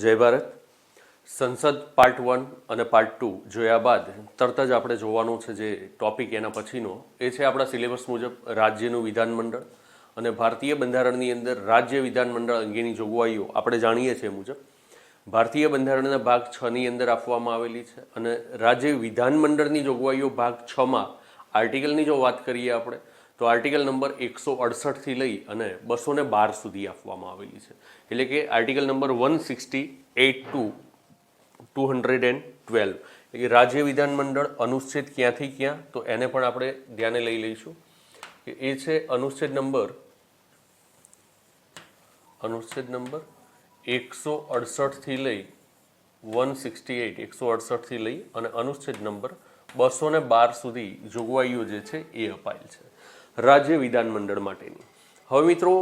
જય ભારત. સંસદ પાર્ટ 1 અને પાર્ટ 2 જોયા બાદ તરત જ આપણે જોવાનું છે જે ટોપિક એના પછીનો એ છે આપણા સિલેબસ મુજબ રાજ્યનું વિધાનમંડળ અને ભારતીય બંધારણની અંદર રાજ્ય વિધાનમંડળ અંગેની જોગવાઈઓ આપણે જાણીએ છીએ મુજબ ભારતીય બંધારણના ભાગ 6 ની અંદર આપવામાં આવેલી છે અને રાજ્ય વિધાનમંડળની જોગવાઈઓ ભાગ 6 માં આર્ટિકલની જો વાત કરીએ આપણે તો આર્ટિકલ નંબર 168 થી લઈ અને 212 સુધી આપવામાં આવેલી છે. એટલે કે આર્ટિકલ નંબર 168 ટુ 212 એટલે કે રાજ્ય વિધાનમંડળ અનુચ્છેદ ક્યાંથી ક્યાં, તો એને પણ આપણે ધ્યાને લઈ લઈશું કે એ છે અનુચ્છેદ નંબર 168 થી લઈ 168 થી લઈ અને અનુચ્છેદ નંબર 212 સુધી જોગવાઈઓ જે છે એ અપાયેલ છે રાજ્ય વિધાનમંડળ માટેની. હવે મિત્રો,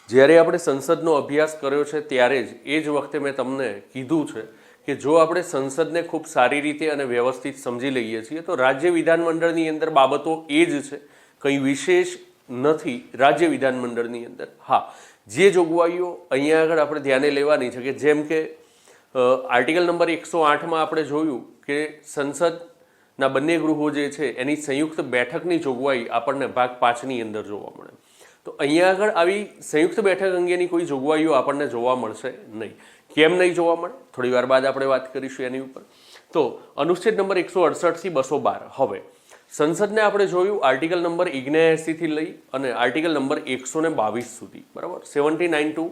જ્યારે આપણે સંસદનો અભ્યાસ કર્યો છે ત્યારે જ એ જ વખતે મેં તમને કીધું છે કે જો આપણે સંસદને ખૂબ સારી રીતે અને વ્યવસ્થિત સમજી લઈએ છીએ તો રાજ્ય વિધાનમંડળની અંદર બાબતો એ જ છે, કંઈ વિશેષ નથી રાજ્ય વિધાનમંડળની અંદર. હા, જે જોગવાઈઓ અહીંયા આગળ આપણે ધ્યાને લેવાની છે કે જેમ કે આર્ટિકલ નંબર 108માં આપણે જોયું કે સંસદના બંને ગૃહો જે છે એની સંયુક્ત બેઠકની જોગવાઈ આપણને ભાગ 5ની અંદર જોવા મળે. તો અહીંયા આગળ આવી સંયુક્ત બેઠક અંગેની કોઈ જોગવાઈઓ આપણને જોવા મળશે નહીં. કેમ નહીં જોવા મળે, થોડી વાર બાદ આપણે વાત કરીશું એની ઉપર. તો અનુચ્છેદ નંબર 168 થી 212. હવે સંસદને આપણે જોયું આર્ટિકલ નંબર 79 થી લઈ અને આર્ટિકલ નંબર 122 સુધી, બરાબર, 79 ટુ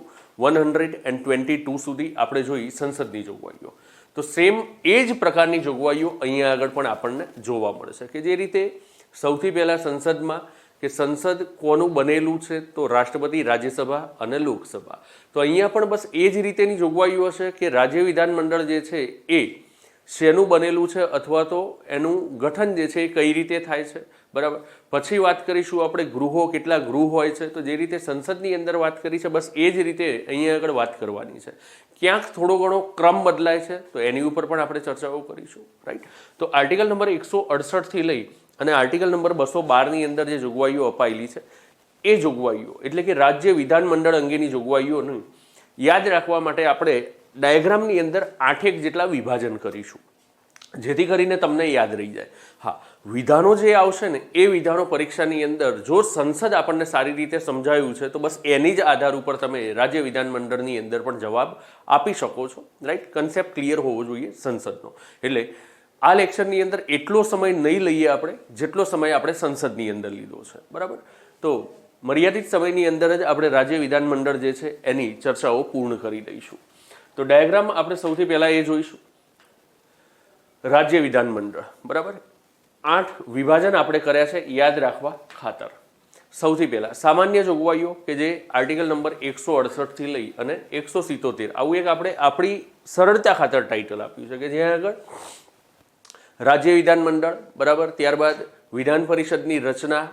122 સુધી આપણે જોઈ સંસદની જોગવાઈઓ. તો સેમ એ જ પ્રકારની જોગવાઈઓ અહીંયા આગળ પણ આપણને જોવા મળશે કે જે રીતે સૌથી પહેલાં સંસદમાં કે સંસદ કોનું બનેલું છે તો રાષ્ટ્રપતિ, રાજ્યસભા અને લોકસભા. તો અહીંયા પણ બસ એ જ રીતેની જોગવાઈઓ હશે કે રાજ્ય વિધાનમંડળ જે છે એ શેનું બનેલું છે અથવા તો એનું ગઠન જે છે એ કઈ રીતે થાય છે, બરાબર. પછી વાત કરીશું આપણે ગૃહો, કેટલા ગૃહ હોય છે. તો જે રીતે સંસદની અંદર વાત કરી છે બસ એ જ રીતે અહીંયા આગળ વાત કરવાની છે. ક્યાંક થોડો ઘણો ક્રમ બદલાય છે તો એની ઉપર પણ આપણે ચર્ચાઓ કરીશું, રાઈટ. તો આર્ટિકલ નંબર 168 થી લઈ અને આર્ટિકલ નંબર 212ની અંદર જે જોગવાઈઓ અપાયેલી છે એ જોગવાઈઓ એટલે કે રાજ્ય વિધાનમંડળ અંગેની જોગવાઈઓનું યાદ રાખવા માટે આપણે ડાયાગ્રામની અંદર 8 જેટલા વિભાજન કરીશું જેથી કરીને તમને યાદ રહી જાય. હા, વિધાનો જે આવશે ને એ વિધાનો પરીક્ષાની અંદર જો સંસદ આપણને સારી રીતે સમજાયું છે તો બસ એની જ આધાર ઉપર તમે રાજ્ય વિધાનમંડળની અંદર પણ જવાબ આપી શકો છો, રાઈટ. કન્સેપ્ટ ક્લિયર હોવો જોઈએ સંસદનો. એટલે આ લેક્ચરની અંદર એટલો સમય નહીં લઈએ આપણે જેટલો સમય આપણે સંસદની અંદર લીધો છે, બરાબર. તો મર્યાદિત સમયની અંદર જ આપણે રાજ્ય વિધાનમંડળ જે છે એની ચર્ચાઓ પૂર્ણ કરી દઈશું. તો ડાયાગ્રામ આપણે સૌથી પહેલાં એ જોઈશું રાજ્ય વિધાનમંડળ, બરાબર. 8 વિભાજન આપણે કર્યા છે યાદ રાખવા ખાતર. સૌથી પહેલાં સામાન્ય જોગવાઈઓ કે જે આર્ટિકલ નંબર 168 થી લઈ અને 177, આવું એક આપણે આપણી સરળતા ખાતર ટાઇટલ આપ્યું છે કે જ્યાં આગળ રાજ્ય વિધાનમંડળ, બરાબર, ત્યારબાદ વિધાન પરિષદની રચના,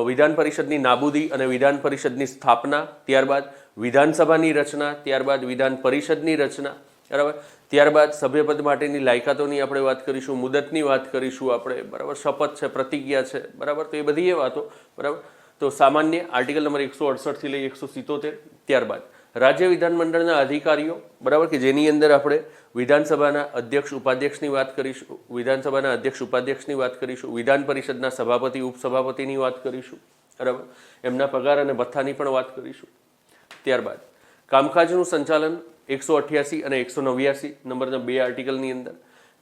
વિધાન પરિષદની નાબૂદી અને વિધાન પરિષદની સ્થાપના, ત્યારબાદ વિધાનસભાની રચના, ત્યારબાદ વિધાન પરિષદની રચના, બરાબર, ત્યારબાદ સભ્યપદ માટેની લાયકાતોની આપણે વાત કરીશું, મુદતની વાત કરીશું આપણે, બરાબર, શપથ છે, પ્રતિજ્ઞા છે, બરાબર. તો એ બધી એ વાતો, બરાબર. તો સામાન્ય આર્ટિકલ નંબર 168 થી લઈ 177. ત્યારબાદ રાજ્ય વિધાનમંડળના અધિકારીઓ, બરાબર, કે જેની અંદર આપણે વિધાનસભાના અધ્યક્ષ ઉપાધ્યક્ષની વાત કરીશું, વિધાનસભાના અધ્યક્ષ ઉપાધ્યક્ષની વાત કરીશું, વિધાન પરિષદના સભાપતિ ઉપસભાપતિની વાત કરીશું, બરાબર, એમના પગાર અને ભથ્થાની પણ વાત કરીશું. ત્યારબાદ કામકાજનું સંચાલન 188 અને 189 નંબરના 2 આર્ટિકલની અંદર,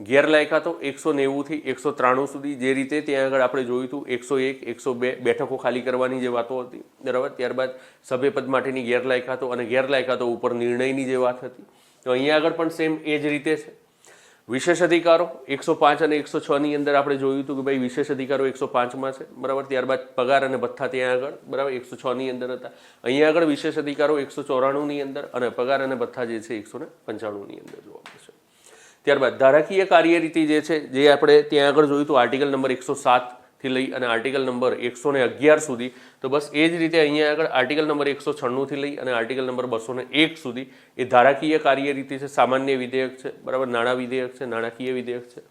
ગેરલાયકાતો 190 થી 193 સુધી, જે રીતે ત્યાં આગળ આપણે જોયું હતું 101, 102 બેઠકો ખાલી કરવાની જે વાતો હતી, બરાબર. ત્યારબાદ સભ્યપદ માટેની ગેરલાયકાતો અને ગેરલાયકાતો ઉપર નિર્ણયની જે વાત હતી. તો અહીંયા આગળ પણ સેમ એ જ રીતે છે. વિશેષ અધિકારો 105 અને 106ની અંદર આપણે જોયું હતું કે ભાઈ વિશેષ અધિકારો 105માં છે, બરાબર. ત્યારબાદ પગાર અને ભથ્થા ત્યાં આગળ, બરાબર, 106ની અંદર હતા. અહીંયા આગળ વિશેષ અધિકારો 194ની અંદર અને પગાર અને ભથ્થા જે છે 195ની અંદર જોવા મળશે. ત્યારબાદ ધારાકીય કાર્યરીતિ જે છે જે આપણે ત્યાં આગળ જોયું હતું આર્ટિકલ નંબર 107 થી લઈ અને આર્ટિકલ નંબર 111 સુધી. તો બસ એ જ રીતે અહીંયા આગળ આર્ટિકલ નંબર 196 થી લઈ અને આર્ટિકલ નંબર 201 સુધી એ ધારાકીય કાર્યરીતિ છે, સામાન્ય વિધેયક છે, બરાબર, નાણાં વિધેયક છે, નાણાકીય વિધેયક છે.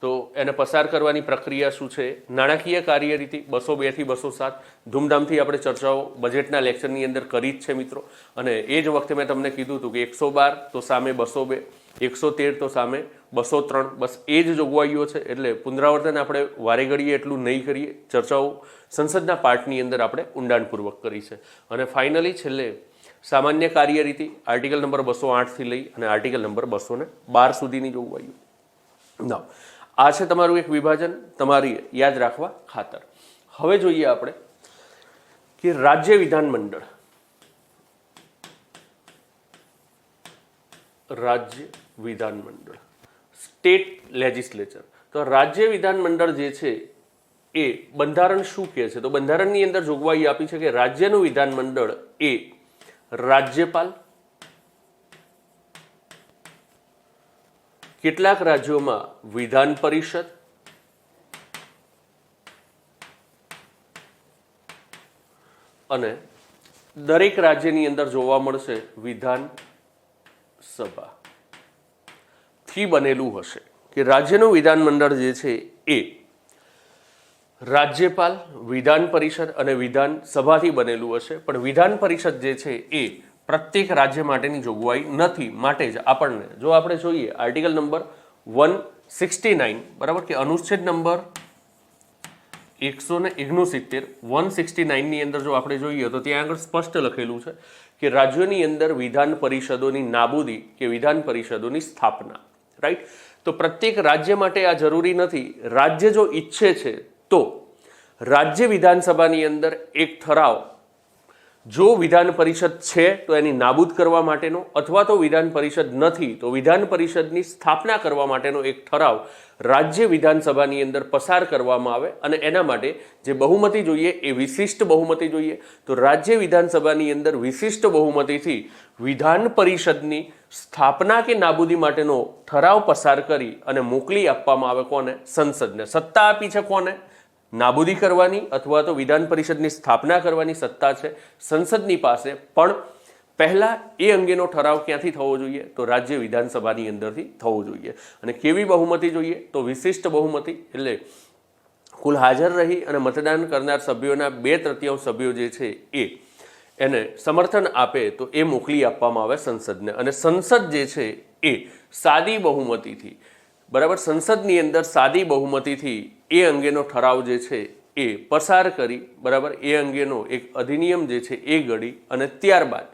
તો એને પસાર કરવાની પ્રક્રિયા શું છે? નાણાકીય કાર્યરીતિ 202 થી 207 ધૂમધામથી આપણે ચર્ચાઓ બજેટના લેક્ચરની અંદર કરી જ છે મિત્રો. અને એ જ વખતે મેં તમને કીધું હતું કે 112 તો સામે 202, 113 તો સામે 203, બસ એ જ જોગવાઈઓ છે. એટલે પુનરાવર્તન આપણે વારે ઘડીએ એટલું નહીં કરીએ, ચર્ચાઓ સંસદના પાર્ટની અંદર આપણે ઊંડાણપૂર્વક કરી છે. અને ફાઇનલી છેલ્લે સામાન્ય કાર્યરીતિ આર્ટિકલ નંબર 208 થી લઈ અને આર્ટિકલ નંબર 212 સુધીની જોગવાઈઓ. ના, આ છે તમારું એક વિભાજન, તમારી યાદ રાખવા ખાતર. હવે જોઈએ આપણે કે રાજ્ય વિધાનમંડળ, રાજ્ય વિધાનમંડળ, સ્ટેટ લેજિસ્લેચર. તો રાજ્ય વિધાનમંડળ જે છે એ બંધારણ શું કહે છે? તો બંધારણની અંદર જોગવાઈ આપી છે કે રાજ્યનું વિધાનમંડળ એ રાજ્યપાલ, કેટલાક રાજ્યોમાં વિધાન પરિષદ અને દરેક રાજ્યની અંદર જોવા મળશે વિધાન સભા થી બનેલું હશે. કે રાજ્યનું વિધાનમંડળ જે છે એ રાજ્યપાલ, વિધાન પરિષદ અને વિધાન સભાથી બનેલું હશે. પણ વિધાન પરિષદ જે છે એ પ્રત્યેક રાજ્ય માટેની જોગવાઈ નથી. માટે જ આપણને જો આપણે જોઈએ આર્ટિકલ નંબર 169, બરાબર, કે અનુચ્છેદ નંબર 169, 169 ની અંદર જો આપણે જોઈએ તો ત્યાં આગળ સ્પષ્ટ લખેલું છે કે રાજ્યોની અંદર વિધાન પરિષદોની નાબૂદી કે વિધાન પરિષદોની સ્થાપના. રાઈટ. તો પ્રત્યેક રાજ્ય માટે આ જરૂરી નથી. રાજ્ય જો ઈચ્છે છે તો રાજ્ય વિધાનસભાની અંદર એક ઠરાવ, જો વિધાન પરિષદ છે તો એની નાબૂદ કરવા માટેનો, અથવા તો વિધાન પરિષદ નથી તો વિધાન પરિષદની સ્થાપના કરવા માટેનો એક ઠરાવ રાજ્ય વિધાનસભાની અંદર પસાર કરવામાં આવે. અને એના માટે જે બહુમતી જોઈએ એ વિશિષ્ટ બહુમતી જોઈએ. તો રાજ્ય વિધાનસભાની અંદર વિશિષ્ટ બહુમતીથી વિધાન પરિષદની સ્થાપના કે નાબૂદી માટેનો ઠરાવ પસાર કરી અને મોકલી આપવામાં આવે કોને? સંસદને. સત્તા આપી છે કોને? નાબૂદી કરવાની અથવા તો વિધાન પરિષદની સ્થાપના કરવાની સત્તા છે સંસદની પાસે. પણ પહેલા એ અંગેનો ઠરાવ ક્યાંથી થવો જોઈએ? તો રાજ્ય વિધાનસભાની અંદરથી થવો જોઈએ. અને કેવી બહુમતી જોઈએ? તો વિશિષ્ટ બહુમતી. એટલે કુલ હાજર રહી અને મતદાન કરનાર સભ્યોના 2/3 સભ્યો જે છે એ એને સમર્થન આપે તો એ મોકલી આપવામાં આવે સંસદને. અને સંસદ જે છે એ સાદી બહુમતીથી, બરાબર, સંસદની અંદર સાદી બહુમતીથી એ અંગેનો ઠરાવ જે છે એ પસાર કરી, બરાબર, એ અંગેનો એક અધિનિયમ જે છે એ ઘડી અને ત્યારબાદ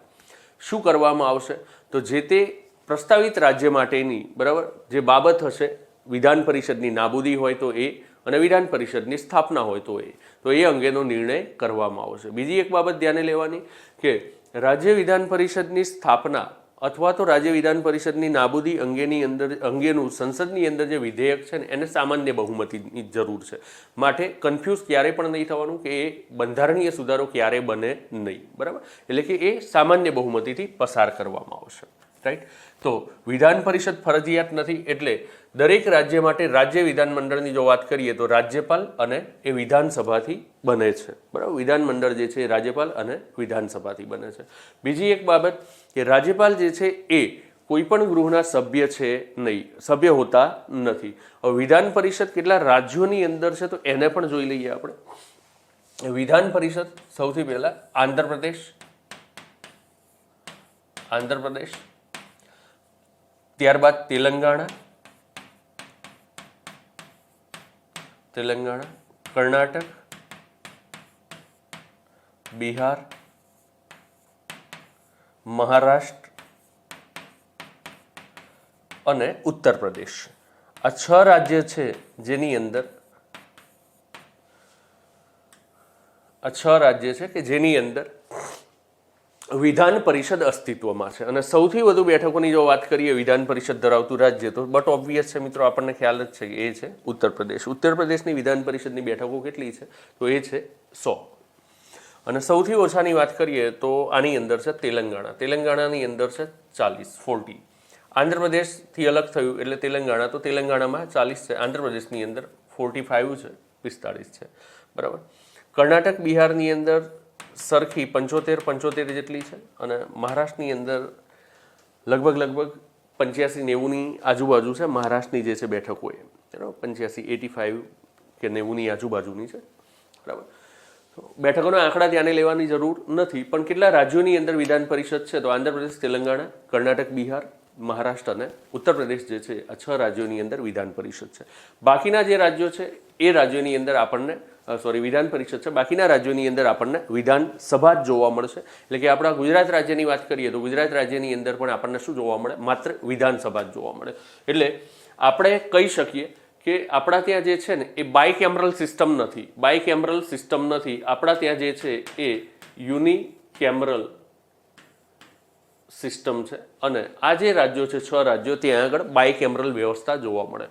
શું કરવામાં આવશે? તો જે તે પ્રસ્તાવિત રાજ્ય માટેની, બરાબર, જે બાબત હશે, વિધાન પરિષદની નાબૂદી હોય તો એ, અને વિધાન પરિષદની સ્થાપના હોય તો એ અંગેનો નિર્ણય કરવામાં આવશે. બીજી એક બાબત ધ્યાને લેવાની કે રાજ્ય વિધાન પરિષદની સ્થાપના અથવા તો રાજ્ય વિધાન પરિષદની નાબૂદી અંગેનું સંસદની અંદર જે વિધેયક છે ને એને સામાન્ય બહુમતીની જરૂર છે. માટે કન્ફ્યુઝ ક્યારેય પણ નહીં થવાનું કે એ બંધારણીય સુધારો ક્યારે બને નહીં. બરાબર. એટલે કે એ સામાન્ય બહુમતીથી પસાર કરવામાં આવશે. રાઈટ. તો વિધાન પરિષદ ફરજિયાત નથી. એટલે દરેક રાજ્ય માટે રાજ્ય વિધાનમંડળની જો વાત કરીએ તો રાજ્યપાલ અને એ વિધાનસભાથી બને છે. બરાબર. વિધાનમંડળ જે છે એ રાજ્યપાલ અને વિધાનસભાથી બને છે. બીજી એક બાબત કે રાજ્યપાલ જે છે એ કોઈ પણ ગૃહના સભ્ય છે નહીં, સભ્ય હોતા નથી. હવે વિધાન પરિષદ કેટલા રાજ્યોની અંદર છે તો એને પણ જોઈ લઈએ આપણે. વિધાન પરિષદ સૌથી પહેલા આંધ્રપ્રદેશ, ત્યારબાદ તેલંગાણા, કર્ણાટક, બિહાર, મહારાષ્ટ્ર અને ઉત્તર પ્રદેશ. આ 6 રાજ્ય છે જેની અંદર વિધાન પરિષદ અસ્તિત્વમાં છે. અને સૌથી વધુ બેઠકોની જો વાત કરીએ વિધાન પરિષદ ધરાવતું રાજ્ય તો બટ ઓબ્વિયસ છે મિત્રો, આપણને ખ્યાલ જ છે કે એ છે ઉત્તર પ્રદેશ. ઉત્તર પ્રદેશની વિધાન પરિષદની બેઠકો કેટલી છે તો એ છે 100. અને સૌથી ઓછાની વાત કરીએ તો આની અંદર છે તેલંગાણાની અંદર છે 40. આંધ્રપ્રદેશથી અલગ થયું એટલે તેલંગાણા, તો તેલંગાણામાં 40 છે, આંધ્રપ્રદેશની અંદર 45 છે, 45 છે. બરાબર. કર્ણાટક, બિહારની અંદર સરખી 75 જેટલી છે. અને મહારાષ્ટ્રની અંદર લગભગ 85-90ની આજુબાજુ છે મહારાષ્ટ્રની જે છે બેઠકો એ. બરાબર 85, 85 કે 90ની આજુબાજુની છે, બરાબર. બેઠકોના આંકડા ત્યાંને લેવાની જરૂર નથી, પણ કેટલા રાજ્યોની અંદર વિધાન પરિષદ છે? તો આંધ્રપ્રદેશ, તેલંગાણા, કર્ણાટક, બિહાર, મહારાષ્ટ્ર અને ઉત્તર પ્રદેશ જે છે આ 6 રાજ્યોની અંદર વિધાન પરિષદ છે. બાકીના જે રાજ્યો છે એ રાજ્યોની અંદર આપણને વિધાન પરિષદ છે, બાકીના રાજ્યોની અંદર આપણને વિધાનસભા જ જોવા મળશે. એટલે કે આપણા ગુજરાત રાજ્યની વાત કરીએ તો ગુજરાત રાજ્યની અંદર પણ આપણને શું જોવા મળે? માત્ર વિધાનસભા જ જોવા મળે. એટલે આપણે કહી શકીએ કે આપણા ત્યાં જે છે ને એ બાયકેમરલ સિસ્ટમ નથી. બાયકેમરલ સિસ્ટમ નથી આપણા ત્યાં જે છે એ યુનિકેમરલ સિસ્ટમ છે. અને આ જે રાજ્યો છે 6 રાજ્યો ત્યાં આગળ બાયકેમરલ વ્યવસ્થા જોવા મળે.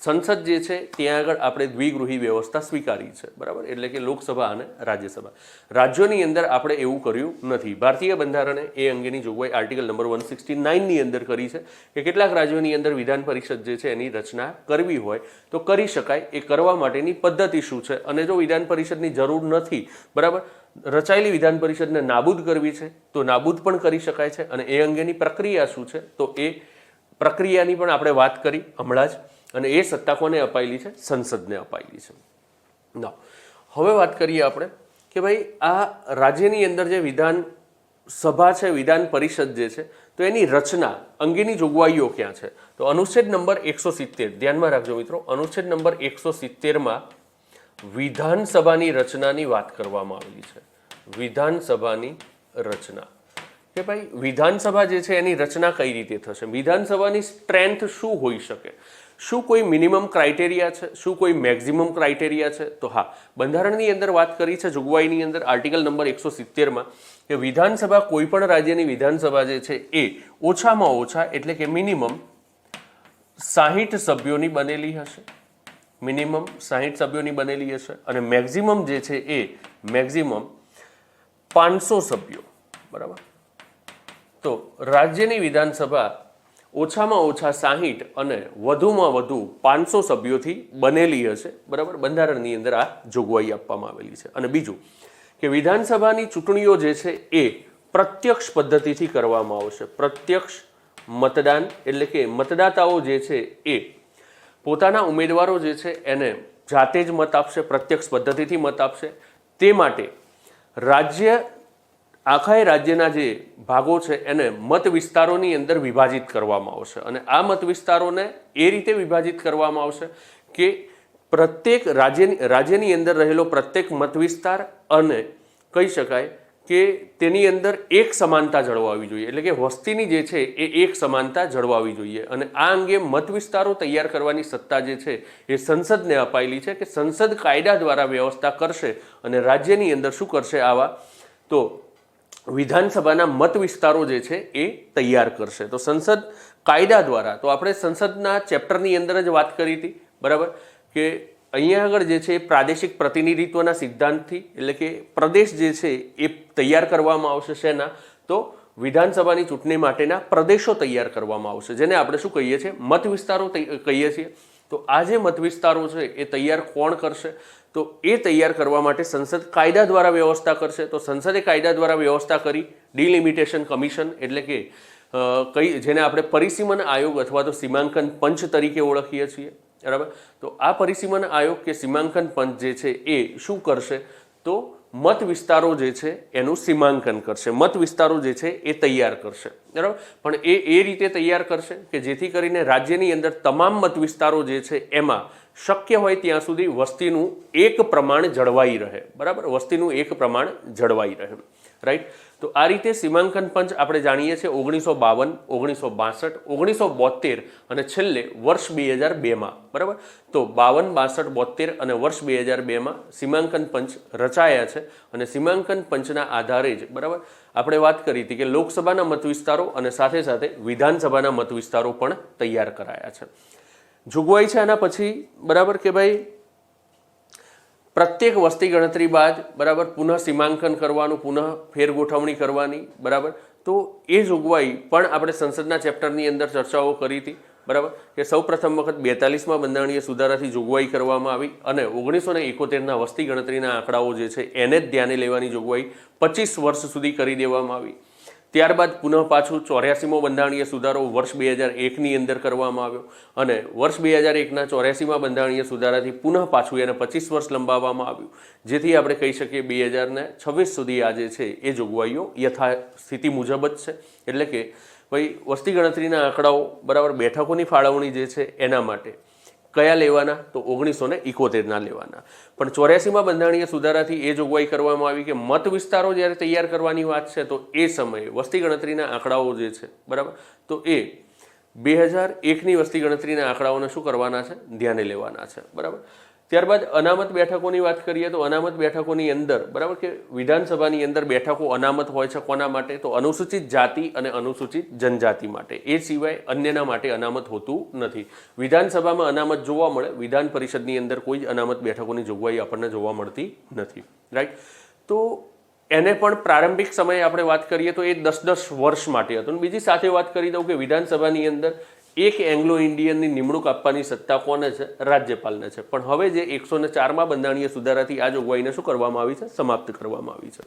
સંસદ જે છે ત્યાં આગળ આપણે દ્વિગૃહી વ્યવસ્થા સ્વીકારી છે, બરાબર. એટલે કે લોકસભા અને રાજ્યસભા. રાજ્યોની અંદર આપણે એવું કર્યું નથી. ભારતીય બંધારણે એ અંગેની જોગવાઈ આર્ટિકલ નંબર 169ની અંદર કરી છે કે કેટલાક રાજ્યોની અંદર વિધાન પરિષદ જે છે એની રચના કરવી હોય તો કરી શકાય. એ કરવા માટેની પદ્ધતિ શું છે, અને જો વિધાન પરિષદની જરૂર નથી, બરાબર, રચાયેલી વિધાન પરિષદને નાબૂદ કરવી છે તો નાબૂદ પણ કરી શકાય છે. અને એ અંગેની પ્રક્રિયા શું છે તો એ પ્રક્રિયાની પણ આપણે વાત કરી હમણાં જ. અને એ સત્તા કોને અપાયેલી છે? સંસદને અપાયેલી છે. ના, હવે વાત કરીએ આપણે કે ભાઈ આ રાજ્યની અંદર જે વિધાન સભા છે, વિધાન પરિષદ જે છે, તો એની રચના અંગેની જોગવાઈઓ ક્યાં છે? તો અનુચ્છેદ નંબર 170, ધ્યાનમાં રાખજો મિત્રો, અનુચ્છેદ નંબર 170માં વિધાનસભાની રચનાની વાત કરવામાં આવેલી છે. વિધાનસભાની રચના કે ભાઈ વિધાનસભા જે છે એની રચના કઈ રીતે થશે? વિધાનસભાની સ્ટ્રેન્થ શું હોઈ શકે? શું કોઈ મિનિમમ ક્રાઇટેરિયા છે? શું કોઈ મેક્સિમમ ક્રાઇટેરિયા છે? તો હા, બંધારણની અંદર વાત કરી છે જોગવાઈની અંદર આર્ટિકલ નંબર 170માં કે વિધાનસભા કોઈ પણ રાજ્યની વિધાનસભા જે છે એ ઓછામાં ઓછા એટલે કે મિનિમમ 60 સભ્યોની બનેલી હશે. મિનિમમ 60 સભ્યોની બનેલી હશે અને મેક્સિમમ જે છે એ મેક્સિમમ 500 સભ્યો, બરાબર. તો રાજ્યની વિધાનસભા ઓછામાં ઓછા 60 અને વધુમાં વધુ 500 સભ્યોથી બનેલી હશે, બરાબર. બંધારણની અંદર આ જોગવાઈ આપવામાં આવેલી છે. અને બીજું કે વિધાનસભાની ચૂંટણીઓ જે છે એ પ્રત્યક્ષ પદ્ધતિથી કરવામાં આવશે. પ્રત્યક્ષ મતદાન એટલે કે મતદાતાઓ જે છે એ પોતાના ઉમેદવારો જે છે એને જાતે જ મત આપશે, પ્રત્યક્ષ પદ્ધતિથી મત આપશે. તે માટે આખા રાજ્યના જે ભાગો છે એને મત વિસ્તારોની અંદર વિભાજિત કરવામાં આવશે. અને આ મત વિસ્તારોને એ રીતે વિભાજિત કરવામાં આવશે કે પ્રત્યેક રાજ્યની અંદર રહેલો પ્રત્યેક મત વિસ્તાર અને કહી શકાય કે તેની અંદર એક સમાનતા જળવાવી જોઈએ. એટલે કે વસ્તીની જે છે એ એક સમાનતા જળવાવી જોઈએ. અને આ અંગે મત વિસ્તારો તૈયાર કરવાની સત્તા જે છે એ સંસદને અપાયેલી છે કે સંસદ કાયદા દ્વારા વ્યવસ્થા કરશે અને રાજ્યની અંદર શું કરશે? આવા તો વિધાનસભાના મત વિસ્તારો જે છે એ તૈયાર કરશે. તો સંસદ કાયદા દ્વારા, તો આપણે સંસદના ચેપ્ટરની અંદર જ વાત કરી હતી, બરાબર, કે અહીંયા આગળ જે છે પ્રાદેશિક પ્રતિનિધિત્વના સિદ્ધાંતથી એટલે કે પ્રદેશ જે છે એ તૈયાર કરવામાં આવશે. શેના? તો વિધાનસભાની ચૂંટણી માટેના પ્રદેશો તૈયાર કરવામાં આવશે, જેને આપણે શું કહીએ છીએ? મત વિસ્તારો કહીએ છીએ. તો આ જે મત વિસ્તારો છે એ તૈયાર કોણ કરશે? તો એ તૈયાર કરવા માટે સંસદ કાયદા દ્વારા વ્યવસ્થા કરશે. તો સંસદે કાયદા દ્વારા વ્યવસ્થા કરી. ડિલિમિટેશન કમિશન એટલે કે જેને આપણે પરિસીમન આયોગ અથવા તો સીમાંકન પંચ તરીકે ઓળખીએ છીએ, બરાબર. તો આ પરિસીમન આયોગ કે સીમાંકન પંચ જે છે એ શું કરશે? તો મત વિસ્તારો જે છે એનું સીમાંકન કરશે. મત વિસ્તારો જે છે એ તૈયાર કરશે, બરાબર. પણ એ રીતે તૈયાર કરશે કે જેથી કરીને રાજ્યની અંદર તમામ મત વિસ્તારો જે છે એમાં શક્ય હોય ત્યાં સુધી વસ્તીનું એક પ્રમાણ જળવાઈ રહે, બરાબર. વસ્તીનું એક પ્રમાણ જળવાઈ રહે, રાઈટ. તો આ રીતે સીમાંકન પંચ આપણે જાણીએ છીએ 1952, 1962, 1972 અને છેલ્લે વર્ષ 2002માં, બરાબર. તો 52, 62, 72 અને વર્ષ 2002માં સીમાંકન પંચ રચાયા છે. અને સીમાંકન પંચના આધારે જ, બરાબર, આપણે વાત કરી હતી કે લોકસભાના મત વિસ્તારો અને સાથે સાથે વિધાનસભાના મત વિસ્તારો પણ તૈયાર કરાયા છે. જોગવાઈ છે આના પછી, બરાબર, કે ભાઈ પ્રત્યેક વસ્તી ગણતરી બાદ, બરાબર, પુનઃ સીમાંકન કરવાનું, પુનઃ ફેરગોઠવણી કરવાની, બરાબર. તો એ જોગવાઈ પણ આપણે સંસદના ચેપ્ટરની અંદર ચર્ચાઓ કરી હતી, બરાબર, કે સૌ પ્રથમ વખત 42માં બંધારણીય સુધારાથી જોગવાઈ કરવામાં આવી અને 1971ના વસ્તી ગણતરીના આંકડાઓ જે છે એને જ ધ્યાને લેવાની જોગવાઈ 25 વર્ષ સુધી કરી દેવામાં આવી. ત્યારબાદ પુનઃ પાછું 84મો બંધારણીય સુધારો વર્ષ 2001ની અંદર કરવામાં આવ્યો અને વર્ષ 2001ના 84મા બંધારણીય સુધારાથી પુનઃ પાછું એને 25 વર્ષ લંબાવવામાં આવ્યું, જેથી આપણે કહી શકીએ 2026 સુધી આ જે છે એ જોગવાઈઓ યથાસ્થિતિ મુજબ જ છે. એટલે કે ભાઈ વસ્તી ગણતરીના આંકડાઓ બરાબર બેઠકોની ફાળવણી જે છે એના માટે કયા લેવાના, તો 1971ના લેવાના. પણ 84મા બંધારણીય સુધારાથી એ જોગવાઈ કરવામાં આવી કે મત વિસ્તારો જ્યારે તૈયાર કરવાની વાત છે તો એ સમયે વસ્તી ગણતરીના આંકડાઓ જે છે બરાબર, તો એ 2001ની વસ્તી ગણતરીના આંકડાઓને શું કરવાના છે, ધ્યાને લેવાના છે. બરાબર. ત્યારબાદ અનામત બેઠકોની વાત કરીએ તો અનામત બેઠકોની અંદર બરાબર કે વિધાનસભાની અંદર બેઠકો અનામત હોય છે કોના માટે, તો અનુસૂચિત જાતિ અને અનુસૂચિત જનજાતિ માટે. એ સિવાય અન્યના માટે અનામત હોતું નથી. વિધાનસભામાં અનામત જોવા મળે, વિધાન પરિષદની અંદર કોઈ અનામત બેઠકોની જોગવાઈ આપણને જોવા મળતી નથી. રાઈટ. તો એને પણ પ્રારંભિક સમયે આપણે વાત કરીએ તો એ 10-10 વર્ષ માટે હતું. બીજી સાથે વાત કરી દઉં કે વિધાનસભાની અંદર એક એંગ્લો ઇન્ડિયનની નિમણૂક આપવાની સત્તા કોને છે, રાજ્યપાલને છે. પણ હવે જે 104મા બંધારણીય સુધારાથી આ જોગવાઈને શું કરવામાં આવી છે, સમાપ્ત કરવામાં આવી છે.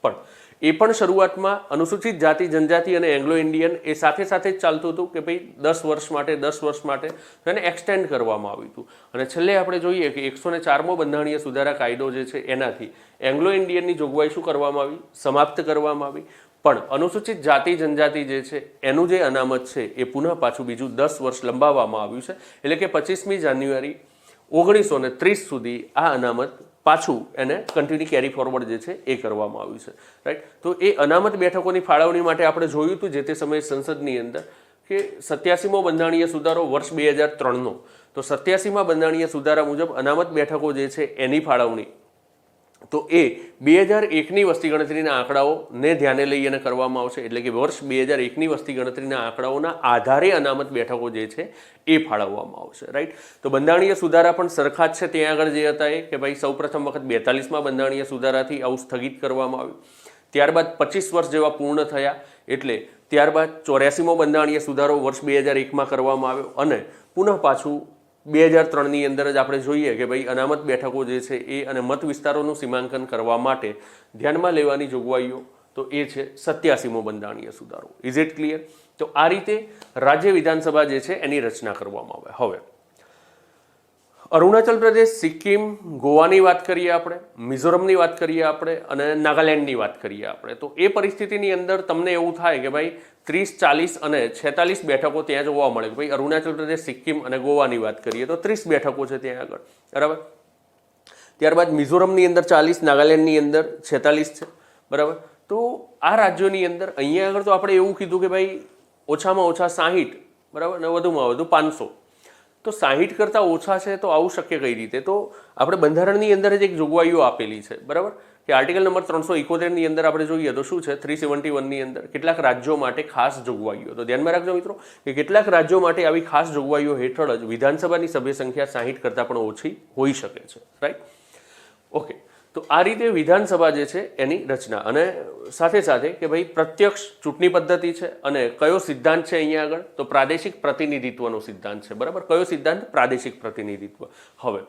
પણ એ પણ શરૂઆતમાં અનુસૂચિત જાતિ જનજાતિ અને એંગ્લો ઇન્ડિયન એ સાથે સાથે જ ચાલતું હતું કે ભાઈ 10 વર્ષ માટે એને એક્સટેન્ડ કરવામાં આવ્યું હતું. અને છેલ્લે આપણે જોઈએ કે 104મો બંધારણીય સુધારા કાયદો જે છે એનાથી એંગ્લો ઇન્ડિયનની જોગવાઈ શું કરવામાં આવી, સમાપ્ત કરવામાં આવી. પણ અનુસૂચિત જાતિ જનજાતિ જે છે એનું જે અનામત છે એ પુનઃ પાછું બીજું 10 વર્ષ લંબાવવામાં આવ્યું છે. એટલે કે 25મી જાન્યુઆરી 1930 સુધી આ અનામત પાછું એને કન્ટિન્યુ કેરી ફોરવર્ડ જે છે એ કરવામાં આવ્યું છે. રાઈટ. તો એ અનામત બેઠકોની ફાળવણી માટે આપણે જોયું હતું જે તે સમયે સંસદની અંદર કે 87મો બંધારણીય સુધારો વર્ષ 2003નો, તો 87મા બંધારણીય સુધારા મુજબ અનામત બેઠકો જે છે એની ફાળવણી તો એ 2001ની વસ્તી ગણતરીના આંકડાઓને ધ્યાને લઈ અને કરવામાં આવશે. એટલે કે વર્ષ 2001ની વસ્તી ગણતરીના આંકડાઓના આધારે અનામત બેઠકો જે છે એ ફાળવવામાં આવશે. રાઈટ. તો બંધારણીય સુધારા પણ સરખા જ છે ત્યાં આગળ જે હતા એ કે ભાઈ સૌપ્રથમ વખત 42મા બંધારણીય સુધારાથી આવું સ્થગિત કરવામાં આવ્યું. ત્યારબાદ 25 વર્ષ જેવા પૂર્ણ થયા એટલે ત્યારબાદ 84મો બંધારણીય સુધારો વર્ષ 2001માં કરવામાં આવ્યો અને પુનઃ પાછું 2003ની અંદર જ આપણે જોઈએ કે ભાઈ અનામત બેઠકો જે છે એ અને મત વિસ્તારોનું સીમાંકન કરવા માટે ધ્યાનમાં લેવાની જોગવાઈઓ તો એ છે 87મો બંધારણીય સુધારો. Is it clear? તો આ રીતે રાજ્ય વિધાનસભા જે છે એની રચના કરવામાં આવે. હવે અરુણાચલ પ્રદેશ, સિક્કિમ, ગોવાની વાત કરીએ આપણે, મિઝોરમની વાત કરીએ આપણે અને નાગાલેન્ડની વાત કરીએ આપણે, તો એ પરિસ્થિતિની અંદર તમને એવું થાય કે ભાઈ 30, 40 અને 46 બેઠકો ત્યાં જોવા મળે. ભાઈ અરુણાચલ પ્રદેશ, સિક્કિમ અને ગોવાની વાત કરીએ તો 30 બેઠકો છે ત્યાં આગળ. બરાબર. ત્યારબાદ મિઝોરમની અંદર 40, નાગાલેન્ડની અંદર 46 છે. બરાબર. તો આ રાજ્યોની અંદર અહીંયા આગળ તો આપણે એવું કીધું કે ભાઈ ઓછામાં ઓછા 60 બરાબર ને વધુમાં વધુ 500. તો 60 કરતાં ઓછા છે તો આવું શક્ય કઈ રીતે? તો આપણે બંધારણની અંદર જ એક જોગવાઈઓ આપેલી છે. બરાબર કે આર્ટિકલ નંબર 371ની અંદર આપણે જોઈએ તો શું છે, 371ની અંદર કેટલાક રાજ્યો માટે ખાસ જોગવાઈઓ. તો ધ્યાનમાં રાખજો મિત્રો કે કેટલાક રાજ્યો માટે આવી ખાસ જોગવાઈઓ હેઠળ જ વિધાનસભાની સભ્ય સંખ્યા 60 કરતાં પણ ઓછી હોઈ શકે છે. રાઈટ. ઓકે. તો આ રીતે વિધાનસભા જે છે એની રચના અને સાથે સાથે કે ભાઈ પ્રત્યક્ષ ચૂંટણી પદ્ધતિ છે અને કયો સિદ્ધાંત છે અહીંયા આગળ, તો પ્રાદેશિક પ્રતિનિધિત્વનો સિદ્ધાંત છે. બરાબર. કયો સિદ્ધાંત? પ્રાદેશિક પ્રતિનિધિત્વ. હવે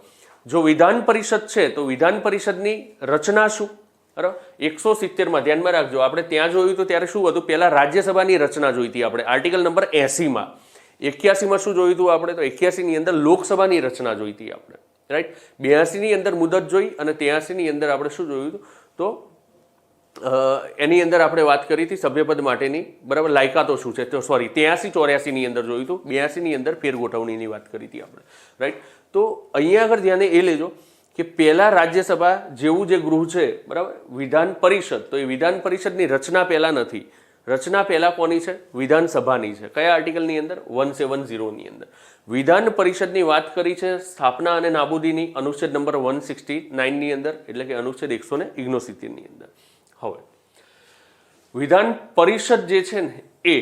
જો વિધાન પરિષદ છે તો વિધાન પરિષદની રચના શું? બરાબર. 170માં ધ્યાનમાં રાખજો આપણે ત્યાં જોયું તો ત્યારે શું હતું, પહેલા રાજ્યસભાની રચના જોઈ હતી આપણે આર્ટિકલ નંબર 80માં. 81માં શું જોયું હતું આપણે, તો 81ની અંદર લોકસભાની રચના જોઈ હતી આપણે. રાઈટ. 82ની અંદર મુદત જોઈ અને 83ની અંદર આપણે શું જોયું હતું, તો એની અંદર આપણે વાત કરી હતી સભ્યપદ માટેની બરાબર લાયકાતો શું છે, તો સોરી 83-84ની અંદર જોયું હતું, 82ની અંદર ફેરગોઠવણીની વાત કરી હતી આપણે. રાઈટ. તો અહીંયા આગળ ધ્યાને એ લેજો કે પહેલા રાજ્યસભા જેવું જે ગૃહ છે બરાબર વિધાન પરિષદ, તો એ વિધાન પરિષદની રચના પહેલા નથી. રચના પહેલા કોની છે? વિધાનસભાની છે. કયા આર્ટિકલની અંદર? 170ની અંદર. વિધાન પરિષદની વાત કરી છે સ્થાપના અને નાબૂદીની અનુચ્છેદ નંબર 169ની અંદર, એટલે કે અનુચ્છેદ 169ની અંદર. હવે વિધાન પરિષદ જે છે ને એ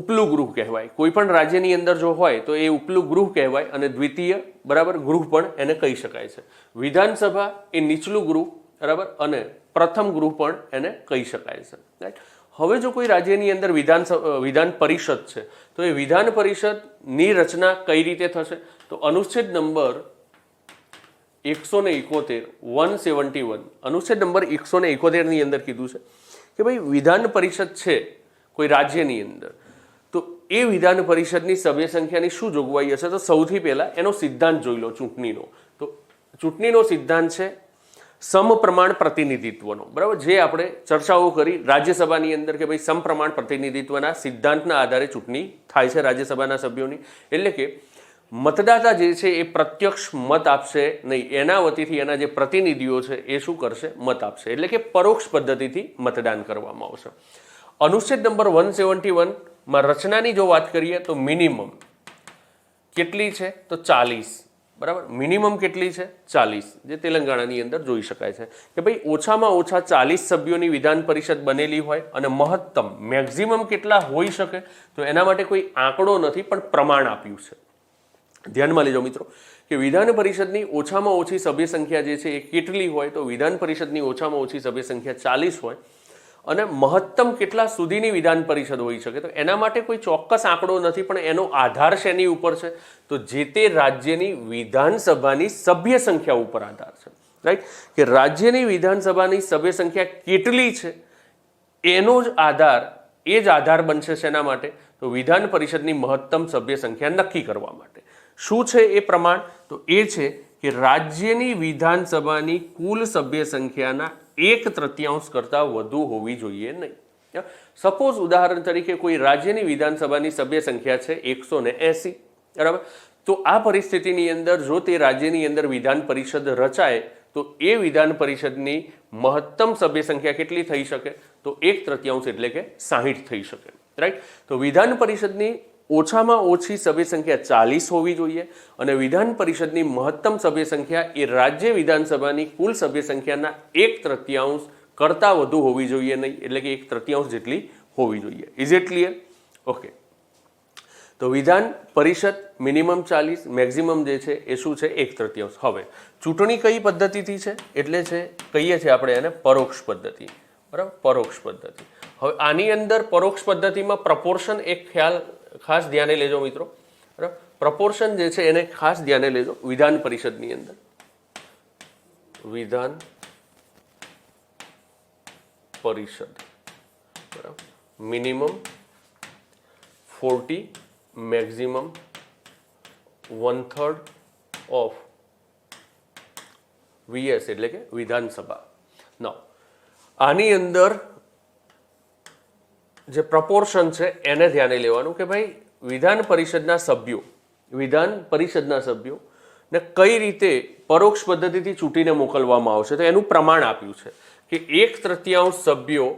ઉપલું ગૃહ કહેવાય. કોઈ પણ રાજ્યની અંદર જો હોય તો એ ઉપલું ગૃહ કહેવાય અને દ્વિતીય બરાબર ગૃહ પણ એને કહી શકાય છે. વિધાનસભા એ નીચલું ગૃહ બરાબર અને પ્રથમ ગૃહ પણ એને કહી શકાય છે. રાઈટ. હવે જો કોઈ રાજ્યની અંદર વિધાન પરિષદ છે તો એ વિધાન પરિષદની રચના કઈ રીતે થશે, તો અનુચ્છેદ નંબર 171 અનુચ્છેદ નંબર 171ની અંદર કીધું છે કે ભાઈ વિધાન પરિષદ છે કોઈ રાજ્યની અંદર, તો એ વિધાન પરિષદની સભ્ય સંખ્યાની શું જોગવાઈ હશે? તો સૌથી પહેલા એનો સિદ્ધાંત જોઈ લો ચૂંટણીનો. તો ચૂંટણીનો સિદ્ધાંત છે સમપ્રમાણ પ્રતિનિધિત્વનો, બરાબર, જે આપણે ચર્ચાઓ કરી રાજ્યસભાની અંદર કે ભાઈ સમપ્રમાણ પ્રતિનિધિત્વના સિદ્ધાંતના આધારે ચૂંટણી થાય છે રાજ્યસભાના સભ્યોની. એટલે કે મતદાતા જે છે એ પ્રત્યક્ષ મત આપશે નહીં, એના વતીથી એના જે પ્રતિનિધિઓ છે એ શું કરશે? મત આપશે. એટલે કે પરોક્ષ પદ્ધતિથી મતદાન કરવામાં આવશે. અનુચ્છેદ નંબર 171માં રચનાની જો વાત કરીએ તો મિનિમમ કેટલી છે? તો 40, બરાબર. મિનિમમ કેટલી છે? 40, જે તેલંગાણાની અંદર જોઈ શકાય છે કે ભાઈ ઓછામાં ઓછા 40 સભ્યોની વિધાન પરિષદ બનેલી હોય અને મહત્તમ મેક્ઝિમમ કેટલા હોઈ શકે? તો એના માટે કોઈ આંકડો નથી પણ પ્રમાણ આપ્યું છે. ધ્યાનમાં લેજો મિત્રો કે વિધાન પરિષદની ઓછામાં ઓછી સભ્ય સંખ્યા જે છે એ કેટલી હોય? તો વિધાન પરિષદની ઓછામાં ઓછી સભ્ય સંખ્યા 40 હોય અને મહત્તમ કેટલા સુધીની વિધાન પરિષદ હોઈ શકે? તો એના માટે કોઈ ચોક્કસ આંકડો નથી પણ એનો આધાર શેની ઉપર છે? તો જે તે રાજ્યની વિધાનસભાની સભ્ય સંખ્યા ઉપર આધાર છે, રાઈટ. કે રાજ્યની વિધાનસભાની સભ્ય સંખ્યા કેટલી છે એનો જ આધાર, એ જ આધાર બનશે શેના માટે? તો વિધાન પરિષદની મહત્તમ સભ્ય સંખ્યા નક્કી કરવા માટે. શું છે એ પ્રમાણ? તો એ છે કે રાજ્યની વિધાનસભાની કુલ સભ્ય સંખ્યાના 1/3 કરતાં વધુ હોવી જોઈએ નહીં. સપોઝ ઉદાહરણ તરીકે કોઈ રાજ્યની વિધાનસભાની સભ્ય સંખ્યા છે 180, બરાબર. તો આ પરિસ્થિતિની અંદર જો તે રાજ્યની અંદર વિધાન પરિષદ રચાય તો એ વિધાન પરિષદની મહત્તમ સભ્ય સંખ્યા કેટલી થઈ શકે? તો 1/3 એટલે કે 60 થઈ શકે, રાઈટ. તો વિધાન પરિષદની ઓછામાં ઓછી સભ્ય સંખ્યા 40 હોવી જોઈએ અને વિધાન પરિષદની મહત્તમ સભ્ય સંખ્યા એ રાજ્ય વિધાનસભાની કુલ સભ્ય સંખ્યાના 1/3 કરતાં વધુ હોવી જોઈએ નહીં, એટલે કે 1/3 જેટલી હોવી જોઈએ. Is it clear? ઓકે. તો વિધાન પરિષદ મિનિમમ 40, મેક્સિમમ જે છે એ શું છે? 1/3. હવે ચૂંટણી કઈ પદ્ધતિથી છે? એટલે છે કહીએ છીએ આપણે એને પરોક્ષ પદ્ધતિ, બરાબર, પરોક્ષ પદ્ધતિ. હવે આની અંદર પરોક્ષ પદ્ધતિમાં પ્રપોર્શન એક ખ્યાલ ખાસ ધ્યાને લેજો મિત્રો, બરાબર. પ્રપોર્શન જે છે એને ખાસ ધ્યાને લેજો. વિધાન પરિષદની અંદર વિધાન પરિષદ, બરાબર, મિનિમમ 40, મેક્સિમમ 1/3 ઓફ VS એટલે કે વિધાનસભા. નાઉ આની અંદર જે પ્રપોર્શન છે એને ધ્યાને લેવાનું કે ભાઈ વિધાન પરિષદના સભ્યો ને કઈ રીતે પરોક્ષ પદ્ધતિથી ચૂંટીને મોકલવામાં આવશે. તો એનું પ્રમાણ આપ્યું છે કે 1/3 સભ્યો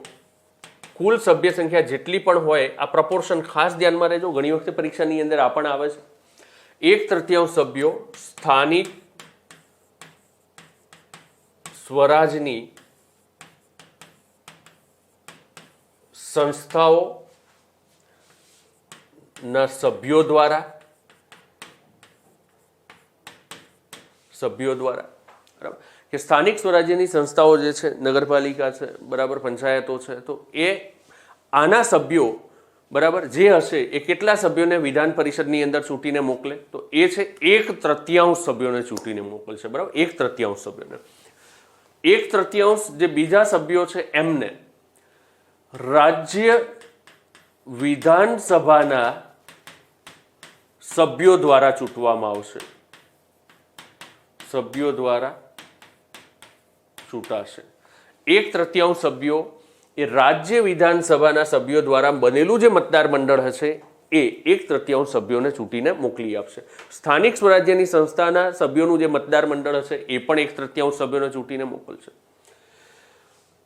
કુલ સભ્ય સંખ્યા જેટલી પણ હોય, આ પ્રપોર્શન ખાસ ધ્યાનમાં રહેજો, ઘણી વખતે પરીક્ષાની અંદર આ પણ આવે છે. 1/3 સભ્યો સ્થાનિક સ્વરાજની સંસ્થાઓના સભ્યો દ્વારા, બરાબર, કે સ્થાનિક સ્વરાજ્યની સંસ્થાઓ જે છે, નગરપાલિકા છે, બરાબર, પંચાયતો છે, તો એ આના સભ્યો, બરાબર, જે હશે એ કેટલા સભ્યોને વિધાન પરિષદની અંદર ચૂંટીને મોકલે? તો એ છે 1/3 સભ્યોને ચૂંટીને મોકલશે, બરાબર, 1/3 સભ્યોને. 1/3 જે બીજા સભ્યો છે એમને રાજ્ય વિધાનસભાના સભ્યો દ્વારા ચૂંટવામાં આવશે, સભ્યો દ્વારા ચૂંટાશે. 1/3 સભ્યો એ રાજ્ય વિધાનસભાના સભ્યો દ્વારા બનેલું જે મતદાર મંડળ હશે એ 1/3 સભ્યોને ચૂંટીને મોકલી આપશે. સ્થાનિક સ્વરાજ્યની સંસ્થાના સભ્યોનું જે મતદાર મંડળ હશે એ પણ 1/3 સભ્યોને ચૂંટીને મોકલશે.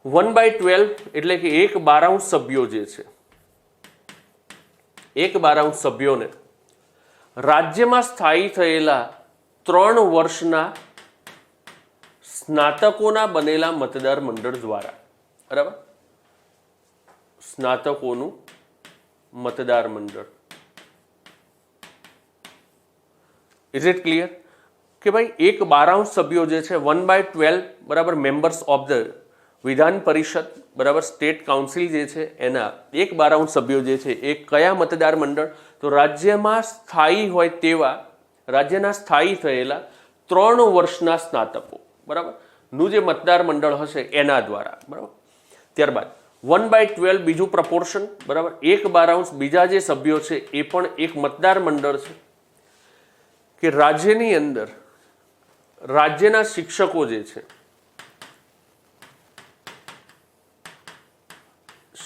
1/12 એટલે કે 1/12 સભ્યો જે છે, 1/12 સભ્યોને રાજ્યમાં સ્થાયી થયેલા 3 વર્ષના સ્નાતકોના બનેલા મતદાર મંડળ દ્વારા, બરાબર, સ્નાતકોનું મતદાર મંડળ. Is it clear? કે ભાઈ 1/12 સભ્યો જે છે 1/12, બરાબર, મેમ્બર્સ ઓફ ધ વિધાન પરિષદ, બરાબર, સ્ટેટ કાઉન્સિલ જે છે એના 1/12 સભ્યો જે છે એ કયા મતદાર મંડળ? તો રાજ્યમાં સ્થાયી હોય તેવા, રાજ્યના સ્થાયી થયેલા 3 વર્ષના સ્નાતકો, બરાબર, નું જે મતદાર મંડળ હશે એના દ્વારા, બરાબર. ત્યારબાદ 1/12 બીજું પ્રપોર્શન, બરાબર. 1/12 બીજા જે સભ્યો છે એ પણ એક મતદાર મંડળ છે કે રાજ્યની અંદર રાજ્યના શિક્ષકો જે છે,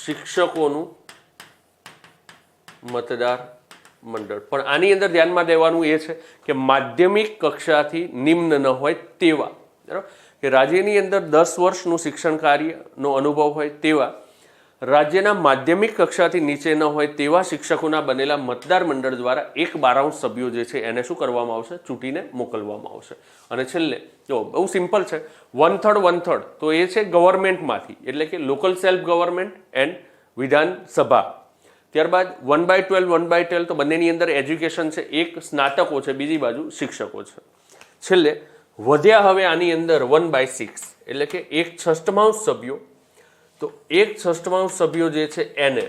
શિક્ષકોનું મતદાર મંડળ. પણ આની અંદર ધ્યાનમાં દેવાનું એ છે કે માધ્યમિક કક્ષાથી નિમ્ન ન હોય તેવા, બરાબર, કે રાજ્યની અંદર 10 વર્ષનું શિક્ષણ કાર્યનો અનુભવ હોય તેવા, રાજ્યના માધ્યમિક કક્ષાથી નીચે ન હોય તેવા શિક્ષકોના બનેલા મતદાર મંડળ દ્વારા 1/12 સભ્યો જે છે એને શું કરવામાં આવશે? ચૂંટીને મોકલવામાં આવશે. અને છેલ્લે જો બહુ સિમ્પલ છે, 1/3 તો એ છે ગવર્મેન્ટમાંથી, એટલે કે લોકલ સેલ્ફ ગવર્મેન્ટ એન્ડ વિધાનસભા. ત્યારબાદ 1/12 તો બંનેની અંદર એજ્યુકેશન છે, એક સ્નાતકો છે, બીજી બાજુ શિક્ષકો છે. છેલ્લે વધ્યા હવે આની અંદર 1/6 એટલે કે 1/6 સભ્યો. તો 1/6 સભ્યો જે છે એને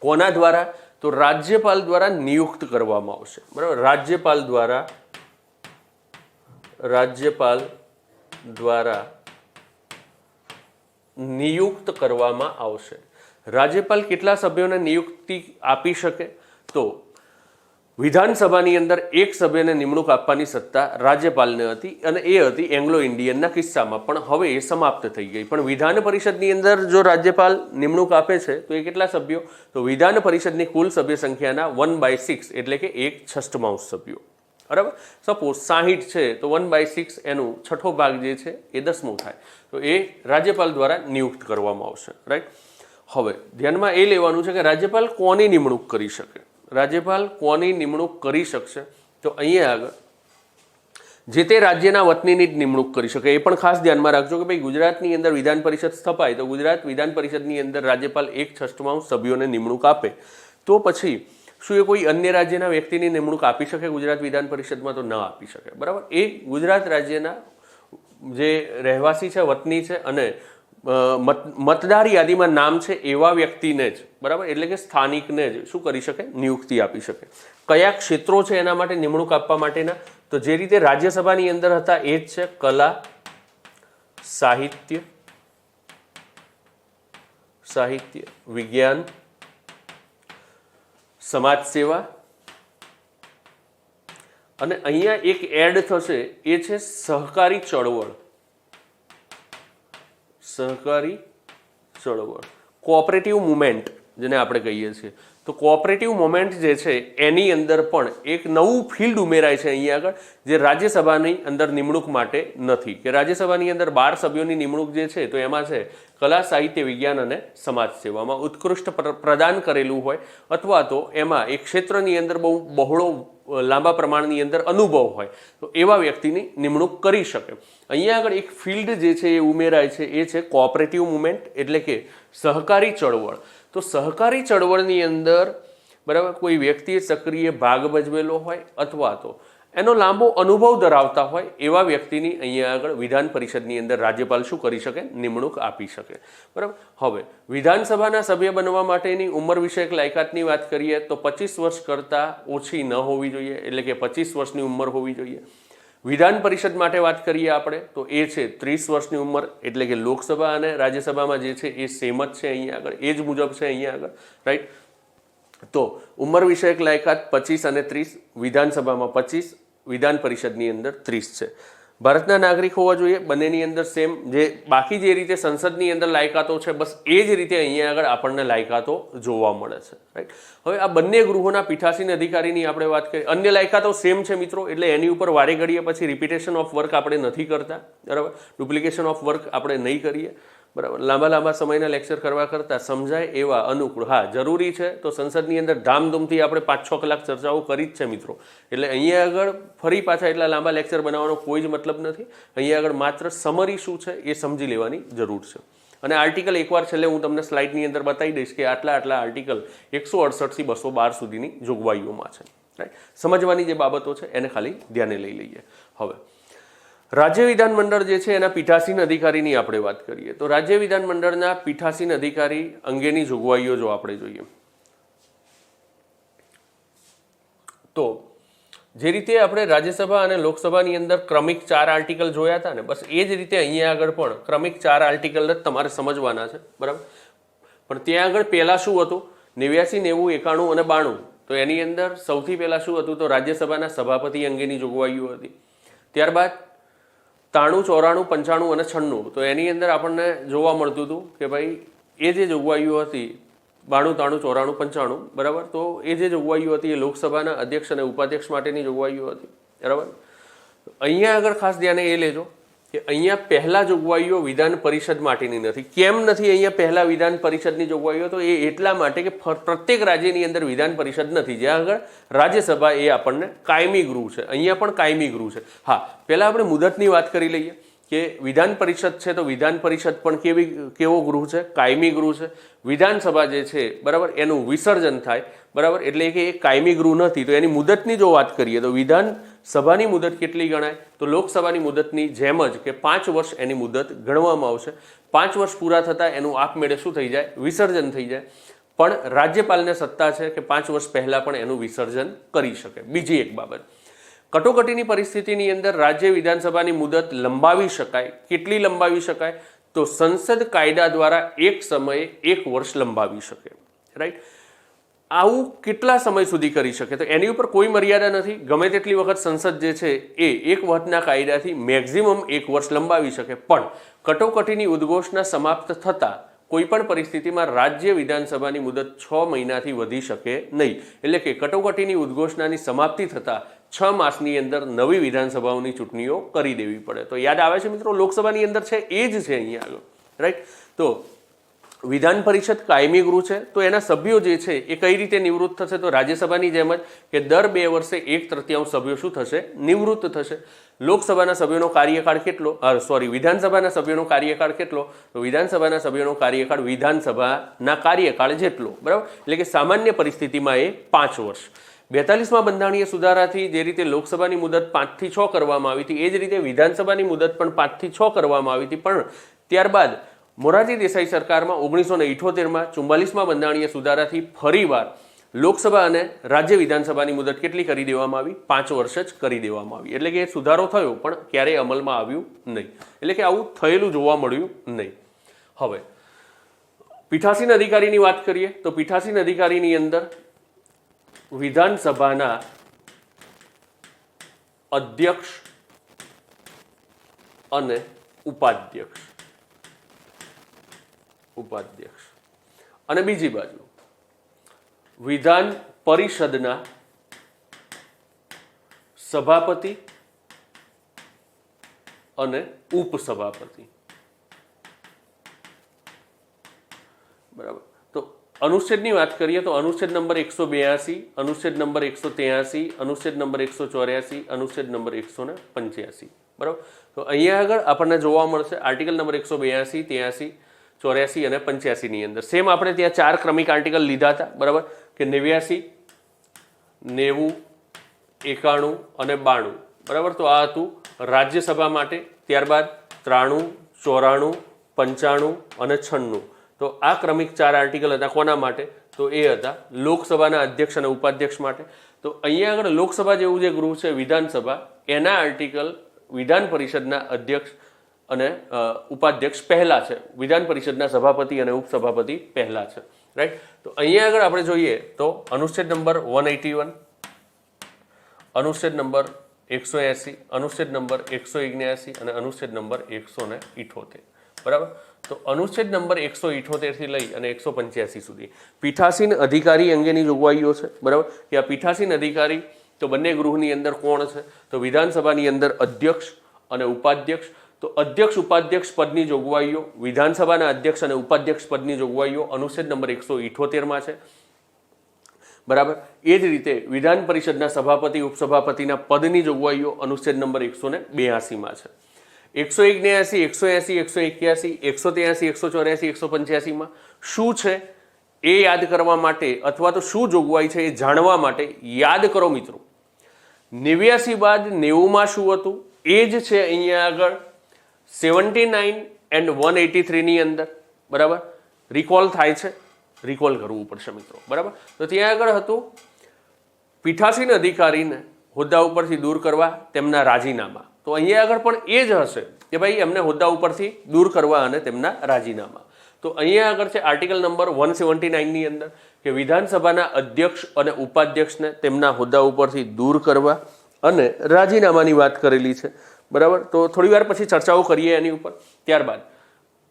કોના દ્વારા? તો રાજ્યપાલ દ્વારા નિયુક્ત કરવામાં આવશે, બરાબર. રાજ્યપાલ દ્વારા નિયુક્ત કરવામાં આવશે. રાજ્યપાલ કેટલા સભ્યોને નિયુક્તિ આપી શકે? તો વિધાનસભાની અંદર એક સભ્યને નિમણૂક આપવાની સત્તા રાજ્યપાલને હતી, અને એ હતી એંગ્લો ઇન્ડિયનના કિસ્સામાં, પણ હવે એ સમાપ્ત થઈ ગઈ. પણ વિધાન પરિષદની અંદર જો રાજ્યપાલ નિમણૂક આપે છે તો એ કેટલા સભ્યો? તો વિધાન પરિષદની કુલ સભ્ય સંખ્યાના 1/6 એટલે કે 1/6 સભ્યો, બરાબર. સપોઝ 60 છે તો 1/6 એનું છઠ્ઠો ભાગ જે છે એ 10મો થાય, તો એ રાજ્યપાલ દ્વારા નિયુક્ત કરવામાં આવશે, રાઈટ. હવે ધ્યાનમાં એ લેવાનું છે કે રાજ્યપાલ કોની નિમણૂક કરી શકે? રાજ્યપાલ કોની નિમણૂક કરી શકશે? તો અહીંયા આગળ જે તે રાજ્યના વતનીની જ નિમણૂક કરી શકે. એ પણ ખાસ ધ્યાનમાં રાખજો કે ભાઈ ગુજરાતની અંદર વિધાન પરિષદ સ્થપાય તો ગુજરાત વિધાન પરિષદની અંદર રાજ્યપાલ 1/6 સભ્યોને નિમણૂક આપે તો પછી શું એ કોઈ અન્ય રાજ્યના વ્યક્તિની નિમણૂક આપી શકે ગુજરાત વિધાન પરિષદમાં? તો ન આપી શકે, બરાબર. એ ગુજરાત રાજ્યના જે રહેવાસી છે, વતની છે, અને મતદાર યાદીમાં નામ છે એવા વ્યક્તિને જ, બરાબર, એટલે કે સ્થાનિકને જ શું કરી શકે? નિયુક્તિ આપી શકે. કયા ક્ષેત્રો છે એના માટે નિમણૂક આપવા માટેના? તો જે રીતે રાજ્યસભાની અંદર હતા એ જ છે, કલા, સાહિત્ય, વિજ્ઞાન, સમાજ સેવા, અને અહીંયા એક એડ થશે એ છે સહકારી ચળવળ, કોઓપરેટિવ મુવમેન્ટ જેને આપણે કહીએ છીએ. તો કોઓપરેટિવ મુવમેન્ટ જે છે એની અંદર પણ એક નવું ફિલ્ડ ઉમેરાય છે અહીંયા આગળ, જે રાજ્યસભાની અંદર નિમણૂક માટે નથી. કે રાજ્યસભાની અંદર 12 સભ્યોની નિમણૂક જે છે તો એમાં છે કલા, સાહિત્ય, વિજ્ઞાન અને સમાજ સેવામાં ઉત્કૃષ્ટ પ્રદાન કરેલું હોય, અથવા તો એમાં એક ક્ષેત્રની અંદર બહોળો લાંબા પ્રમાણની અંદર અનુભવ હોય તો એવા વ્યક્તિની નિમણૂક કરી શકે. અહીંયા આગળ એક ફિલ્ડ જે છે એ ઉમેરાય છે, એ છે કોઓપરેટિવ મુવમેન્ટ એટલે કે સહકારી ચળવળ. તો સહકારી ચળવળની અંદર, બરાબર, કોઈ વ્યક્તિએ સક્રિય ભાગ ભજવેલો હોય અથવા તો એનો લાંબો અનુભવ ધરાવતા હોય એવા વ્યક્તિની અહીંયા આગળ વિધાન પરિષદની અંદર રાજ્યપાલ શું કરી શકે? નિમણૂક આપી શકે, બરાબર. હવે વિધાનસભાના સભ્ય બનવા માટેની ઉંમર વિષયક લાયકાતની વાત કરીએ તો 25 વર્ષ કરતાં ઓછી ન હોવી જોઈએ, એટલે કે 25 વર્ષની ઉંમર હોવી જોઈએ. વિધાન પરિષદ માટે વાત કરીએ આપણે તો એ છે 30 વર્ષની ઉંમર, એટલે કે લોકસભા અને રાજ્યસભામાં જે છે એ સેમ જ છે અહીંયા આગળ, એ જ મુજબ છે અહીંયા આગળ, રાઈટ. તો ઉંમર વિષયક લાયકાત 25 અને 30, વિધાનસભામાં 25, વિધાન પરિષદની અંદર 30 છે. ભારતના નાગરિક હોવા જોઈએ, બંનેની અંદર સેમ. જે બાકી જે રીતે સંસદની અંદર લાયકાતો છે બસ એ જ રીતે અહીંયા આગળ આપણને લાયકાતો જોવા મળે છે, રાઈટ. હવે આ બંને ગૃહોના પીઠાસીન અધિકારીની આપણે વાત કરીએ, અન્ય લાયકાતો સેમ છે મિત્રો, એટલે એની ઉપર વારે ઘડીએ પછી રિપીટેશન ઓફ વર્ક આપણે નથી કરતા, બરાબર, ડુપ્લિકેશન ઓફ વર્ક આપણે નહીં કરીએ, બરાબર. લાંબા સમયના લેક્ચર કરવા કરતાં સમજાય એવા અનુકૂળ, હા જરૂરી છે તો સંસદની અંદર ધામધૂમથી આપણે 5-6 કલાક ચર્ચાઓ કરી જ છે મિત્રો, એટલે અહીંયા આગળ ફરી પાછા એટલા લાંબા લેક્ચર બનાવવાનો કોઈ જ મતલબ નથી. અહીંયા આગળ માત્ર સમરી શું છે એ સમજી લેવાની જરૂર છે. અને આર્ટિકલ એકવાર છેલ્લે હું તમને સ્લાઇડની અંદર બતાવી દઈશ કે આટલા આર્ટિકલ 168 થી 212 સુધીની જોગવાઈઓમાં છે, રાઈટ. સમજવાની જે બાબતો છે એને ખાલી ધ્યાને લઈ લઈએ. હવે રાજ્ય વિધાનમંડળ જે છે એના પીઠાસીન અધિકારીની આપણે વાત કરીએ તો રાજ્ય વિધાનમંડળના પીઠાસીન અધિકારી અંગેની જોગવાઈઓ જો આપણે જોઈએ તો જે રીતે આપણે રાજ્યસભા અને લોકસભાની અંદર ક્રમિક 4 આર્ટિકલ જોયા હતા ને, બસ એ જ રીતે અહીંયા આગળ પણ ક્રમિક 4 આર્ટિકલ જ તમારે સમજવાના છે, બરાબર. પણ ત્યાં આગળ પહેલાં શું હતું? 89, 90, 91 અને 92. તો એની અંદર સૌથી પહેલાં શું હતું? તો રાજ્યસભાના સભાપતિ અંગેની જોગવાઈઓ હતી. ત્યારબાદ 93, 94, 95 અને 96. તો એની અંદર આપણને જોવા મળતું હતું કે ભાઈ એ જે જોગવાઈઓ હતી 92, 93, 94, 95, બરાબર. તો એ જે જોગવાઈઓ હતી એ લોકસભાના અધ્યક્ષ અને ઉપાધ્યક્ષ માટેની જોગવાઈઓ હતી, બરાબર. અહીંયા આગળ ખાસ ધ્યાને એ લેજો કે અહીંયા પહેલા જોગવાઈઓ વિધાન પરિષદ માટેની નથી. કેમ નથી અહીંયા પહેલા વિધાન પરિષદની જોગવાઈઓ? તો એ એટલા માટે કે પ્રત્યેક રાજ્યની અંદર વિધાન પરિષદ નથી. જ્યાં આગળ રાજ્યસભા એ આપણને કાયમી ગૃહ છે, અહીંયા પણ કાયમી ગૃહ છે. હા, પહેલાં આપણે મુદતની વાત કરી લઈએ કે વિધાન પરિષદ છે તો વિધાન પરિષદ પણ કેવો ગૃહ છે? કાયમી ગૃહ છે. વિધાનસભા જે છે, બરાબર, એનું વિસર્જન થાય, બરાબર, એટલે કે એ કાયમી ગૃહ નથી. તો એની મુદતની જો વાત કરીએ તો વિધાનસભાની મુદત કેટલી ગણાય? તો લોકસભાની મુદતની જેમ જ કે 5 વર્ષ એની મુદત ગણવામાં આવશે. 5 વર્ષ પૂરા થતાં એનું આપમેળે શું થઈ જાય? વિસર્જન થઈ જાય. પણ રાજ્યપાલને સત્તા છે કે 5 વર્ષ પહેલાં પણ એનું વિસર્જન કરી શકે. બીજી એક બાબત, કટોકટીની પરિસ્થિતિની અંદર રાજ્ય વિધાનસભાની મુદત લંબાવી શકાય. કેટલી લંબાવી શકાય? તો સંસદ કાયદા દ્વારા એક સમયે 1 વર્ષ લંબાવી શકે, રાઈટ. આવું કેટલા સમય સુધી કરી શકે? તો એની ઉપર કોઈ મર્યાદા નથી. ગમે તેટલી વખત સંસદ જે છે એ એક વખતના કાયદાથી મેક્ઝિમમ 1 વર્ષ લંબાવી શકે. પણ કટોકટીની ઉદ્ઘોષણા સમાપ્ત થતાં કોઈ પણ પરિસ્થિતિમાં રાજ્ય વિધાનસભાની મુદત 6 મહિનાથી વધી શકે નહીં. એટલે કે કટોકટીની ઉદ્ઘોષણાની સમાપ્તિ થતાં 6 માસની અંદર નવી વિધાનસભાઓની ચૂંટણીઓ કરી દેવી પડે. તો યાદ આવે છે મિત્રો, લોકસભાની અંદર છે એ જ છે અહીંયા આગળ, રાઈટ. તો વિધાન પરિષદ કાયમી ગૃહ છે. તો એના સભ્યો જે છે એ કઈ રીતે નિવૃત્ત થશે? તો રાજ્યસભાની જેમ જ કે દર 2 વર્ષે 1/3 સભ્યો શું થશે? નિવૃત્ત થશે. લોકસભાના સભ્યોનો કાર્યકાળ કેટલો? વિધાનસભાના સભ્યોનો કાર્યકાળ કેટલો? તો વિધાનસભાના સભ્યોનો કાર્યકાળ વિધાનસભાના કાર્યકાળ જેટલો, બરાબર. એટલે કે સામાન્ય પરિસ્થિતિમાં એ 5 વર્ષ. 42મા બંધારણીય સુધારાથી જે રીતે લોકસભાની મુદત 5 થી 6 કરવામાં આવી હતી, એ જ રીતે વિધાનસભાની મુદત પણ 5 થી 6 કરવામાં આવી હતી. પણ ત્યારબાદ મોરારજી દેસાઈ સરકારમાં 1978માં 44મા બંધારણીય સુધારાથી ફરીવાર લોકસભા અને રાજ્ય વિધાનસભાની મુદત કેટલી કરી દેવામાં આવી? 5 વર્ષ જ કરી દેવામાં આવી. એટલે કે સુધારો થયો પણ ક્યારેય અમલમાં આવ્યું નહીં. એટલે કે આવું થયેલું જોવા મળ્યું નહીં. હવે પીઠાસીન અધિકારીની વાત કરીએ તો પીઠાસીન અધિકારીની અંદર વિધાનસભાના અધ્યક્ષ અને ઉપાધ્યક્ષ અને બીજી બાજુ વિધાન પરિષદના સભાપતિ અને ઉપસભાપતિ, બરાબર. તો અનુચ્છેદની વાત કરીએ તો અનુચ્છેદ નંબર 182, અનુચ્છેદ નંબર 183, અનુચ્છેદ નંબર 184, અનુચ્છેદ નંબર 185, બરાબર. તો અહીંયા આગળ આપણને જોવા મળશે આર્ટિકલ નંબર 182, 83, 84 અને 85 ની અંદર સેમ આપણે ત્યાં 4 ક્રમિક આર્ટિકલ લીધા હતા, બરાબર, કે 89, 90, 91 અને 92, બરાબર. તો આ હતું રાજ્યસભા માટે. ત્યારબાદ 93, 94, 95 અને 96. તો આ ક્રમિક 4 આર્ટિકલ હતા કોના માટે? તો એ હતા લોકસભાના અધ્યક્ષ અને ઉપાધ્યક્ષ માટે. તો અહીંયા આગળ લોકસભા જેવું જે ગૃહ છે વિધાનસભા, એના આર્ટિકલ વિધાન પરિષદના અધ્યક્ષ અને ઉપાધ્યક્ષ પહેલા છે, વિધાન પરિષદના સભાપતિ અને ઉપસભાપતિ પહેલા છે, રાઈટ. તો અહીંયા આગળ આપણે જોઈએ તો અનુચ્છેદ નંબર 181, અનુચ્છેદ નંબર 180, અનુચ્છેદ નંબર 179 અને અનુચ્છેદ નંબર 178, બરાબર. તો અનુચ્છેદ નંબર 178 થી લઈ અને 185 સુધી પીઠાસીન અધિકારી અંગેની જોગવાઈઓ છે, બરાબર. કે આ પીઠાસીન અધિકારી તો બંને ગૃહની અંદર કોણ છે? તો વિધાનસભાની અંદર અધ્યક્ષ અને ઉપાધ્યક્ષ. તો અધ્યક્ષ ઉપાધ્યક્ષ પદની જોગવાઈઓ, વિધાનસભાના અધ્યક્ષ અને ઉપાધ્યક્ષ પદની જોગવાઈઓ અનુચ્છેદ નંબર 178માં છે, બરાબર. એ જ રીતે વિધાન પરિષદના સભાપતિ ઉપસભાપતિના પદની જોગવાઈઓ અનુચ્છેદ નંબર 182માં છે. 179, 180, 181, 183, 184, 185માં શું છે એ યાદ કરવા માટે અથવા તો શું જોગવાઈ છે એ જાણવા માટે યાદ કરો મિત્રો. 89 બાદ 90માં શું હતું એ જ છે અહીંયા આગળ 79 and 183 ની અંદર, બરાબર. રિકોલ થાય છે, રિકોલ કરવું પડશે મિત્રો, બરાબર. તો ત્યાં આગળ હતું પીઠાસીન અધિકારીને હોદ્દા ઉપરથી દૂર કરવા તેમના રાજીનામા. તો અહીંયા આગળ પણ એ જ હશે કે ભાઈ એમને હોદ્દા ઉપરથી દૂર કરવા અને તેમના રાજીનામા. તો અહીંયા આગળ છે આર્ટિકલ નંબર 179ની અંદર કે વિધાનસભાના અધ્યક્ષ અને ઉપાધ્યક્ષને તેમના હોદ્દા ઉપરથી દૂર કરવા અને રાજીનામાની વાત કરેલી છે, બરાબર. તો થોડી વાર પછી ચર્ચાઓ કરીએ એની ઉપર. ત્યારબાદ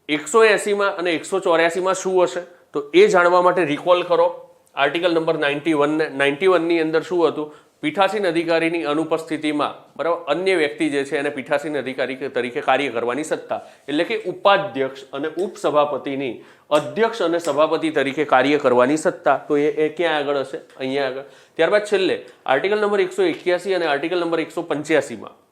180માં અને 184માં શું હશે તો એ જાણવા માટે રિકોલ કરો આર્ટિકલ નંબર 91ને. 91ની અંદર શું હતું? પીઠાસીન અધિકારીની અનુપસ્થિતિમાં, બરાબર, અન્ય વ્યક્તિ જે છે એને પીઠાસીન અધિકારી તરીકે કાર્ય કરવાની સત્તા, એટલે કે ઉપાધ્યક્ષ અને ઉપસભાપતિની અધ્યક્ષ અને સભાપતિ તરીકે કાર્ય કરવાની સત્તા. તો એ ક્યાં આગળ હશે? અહીંયા આગળ. ત્યારબાદ છેલ્લે આર્ટિકલ નંબર 181 અને આર્ટિકલ નંબર 185માં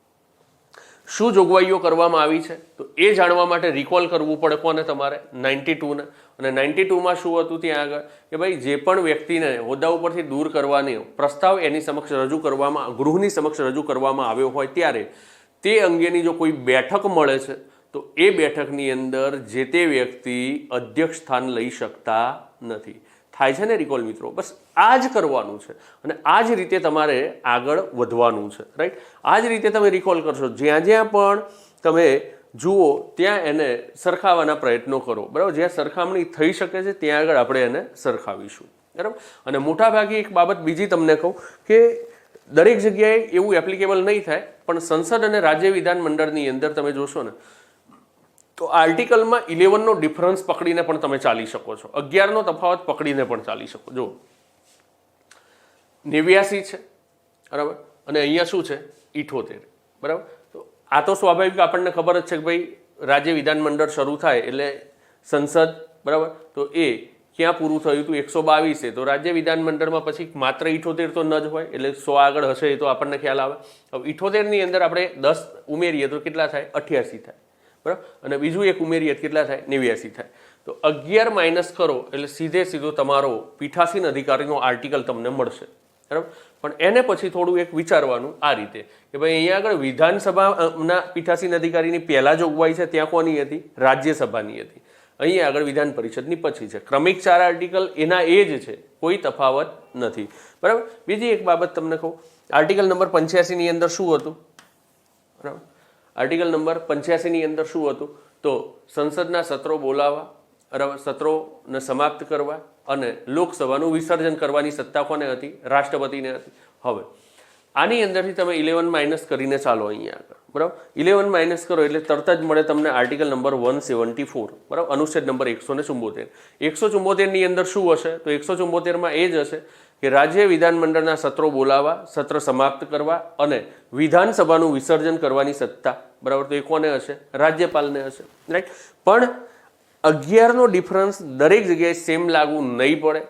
શું જોગવાઈઓ કરવામાં આવી છે તો એ જાણવા માટે રિકોલ કરવું પડે કોને? તમારે 92ને. અને 92માં શું હતું ત્યાં આગળ કે ભાઈ જે પણ વ્યક્તિને હોદ્દા ઉપરથી દૂર કરવાનો પ્રસ્તાવ એની સમક્ષ રજૂ કરવામાં, ગૃહની સમક્ષ રજૂ કરવામાં આવ્યો હોય ત્યારે તે અંગેની જો કોઈ બેઠક મળે છે તો એ બેઠકની અંદર જે તે વ્યક્તિ અધ્યક્ષ સ્થાન લઈ શકતા નથી. થાય છે ને રિકોલ મિત્રો? બસ આ જ કરવાનું છે અને આ જ રીતે તમારે આગળ વધવાનું છે, રાઈટ. આ જ રીતે તમે રિકોલ કરશો. જ્યાં જ્યાં પણ તમે જુઓ ત્યાં એને સરખાવવાના પ્રયત્નો કરો, બરાબર. જ્યાં સરખામણી થઈ શકે છે ત્યાં આગળ આપણે એને સરખાવીશું, બરાબર. અને મોટાભાગે એક બાબત બીજી તમને કહું કે દરેક જગ્યાએ એવું એપ્લિકેબલ નહીં થાય, પણ સંસદ અને રાજ્ય વિધાન મંડળની અંદર તમે જોશો ને તો આર્ટિકલમાં 11નો ડિફરન્સ પકડીને પણ તમે ચાલી શકો છો, 11નો તફાવત પકડીને પણ ચાલી શકો. જો 89 છે, બરાબર, અને અહીંયા શું છે 78, બરાબર. તો આ તો સ્વાભાવિક આપણને ખબર જ છે કે ભાઈ રાજ્ય વિધાનમંડળ શરૂ થાય એટલે સંસદ, બરાબર, તો એ ક્યાં પૂરું થયું હતું? 122. તો રાજ્ય વિધાનમંડળમાં પછી માત્ર 78 તો ન જ હોય, એટલે 100 આગળ હશે એ તો આપણને ખ્યાલ આવે. હવે 78ની અંદર આપણે 10 ઉમેરીએ તો કેટલા થાય? 88 થાય, બરાબર. અને બીજું એક ઉમેરીએ કેટલા થાય? 89 થાય. તો 11 માઇનસ કરો એટલે સીધો તમારો પીઠાસીન અધિકારીનો આર્ટિકલ તમને મળશે, બરાબર. પણ એને પછી થોડું એક વિચારવાનું આ રીતે કે ભાઈ અહીંયા આગળ વિધાનસભાના પીઠાસીન અધિકારીની પહેલા જોગવાઈ છે ત્યાં કોની હતી? રાજ્યસભાની હતી. અહીંયા આગળ વિધાન પરિષદની પછી છે. ક્રમિક 4 આર્ટિકલ એના એ જ છે, કોઈ તફાવત નથી, બરાબર. બીજી એક બાબત તમને કહું, આર્ટિકલ નંબર 85ની અંદર શું હતું? બરાબર. આર્ટિકલ નંબર 85ની અંદર શું હતું? તો સંસદના સત્રો બોલાવવા, બરાબર, સત્રોને સમાપ્ત કરવા અને લોકસભાનું વિસર્જન કરવાની સત્તા કોને હતી? રાષ્ટ્રપતિને હતી. હવે આની અંદરથી તમે 11 માઇનસ કરીને ચાલો અહીંયા આગળ, બરાબર. 11 માઇનસ કરો એટલે તરત જ મળે તમને આર્ટિકલ નંબર 174, બરાબર, અનુચ્છેદ નંબર 174. 174ની અંદર શું હશે? તો 174માં એ જ હશે કે રાજ્ય વિધાનમંડળના સત્રો બોલાવવા, સત્ર સમાપ્ત કરવા અને વિધાનસભાનું વિસર્જન કરવાની સત્તા, બરાબર. તો એ કોને હશે? રાજ્યપાલને હશે, રાઈટ. પણ 11નો ડિફરન્સ દરેક જગ્યાએ સેમ લાગુ નહીં પડે.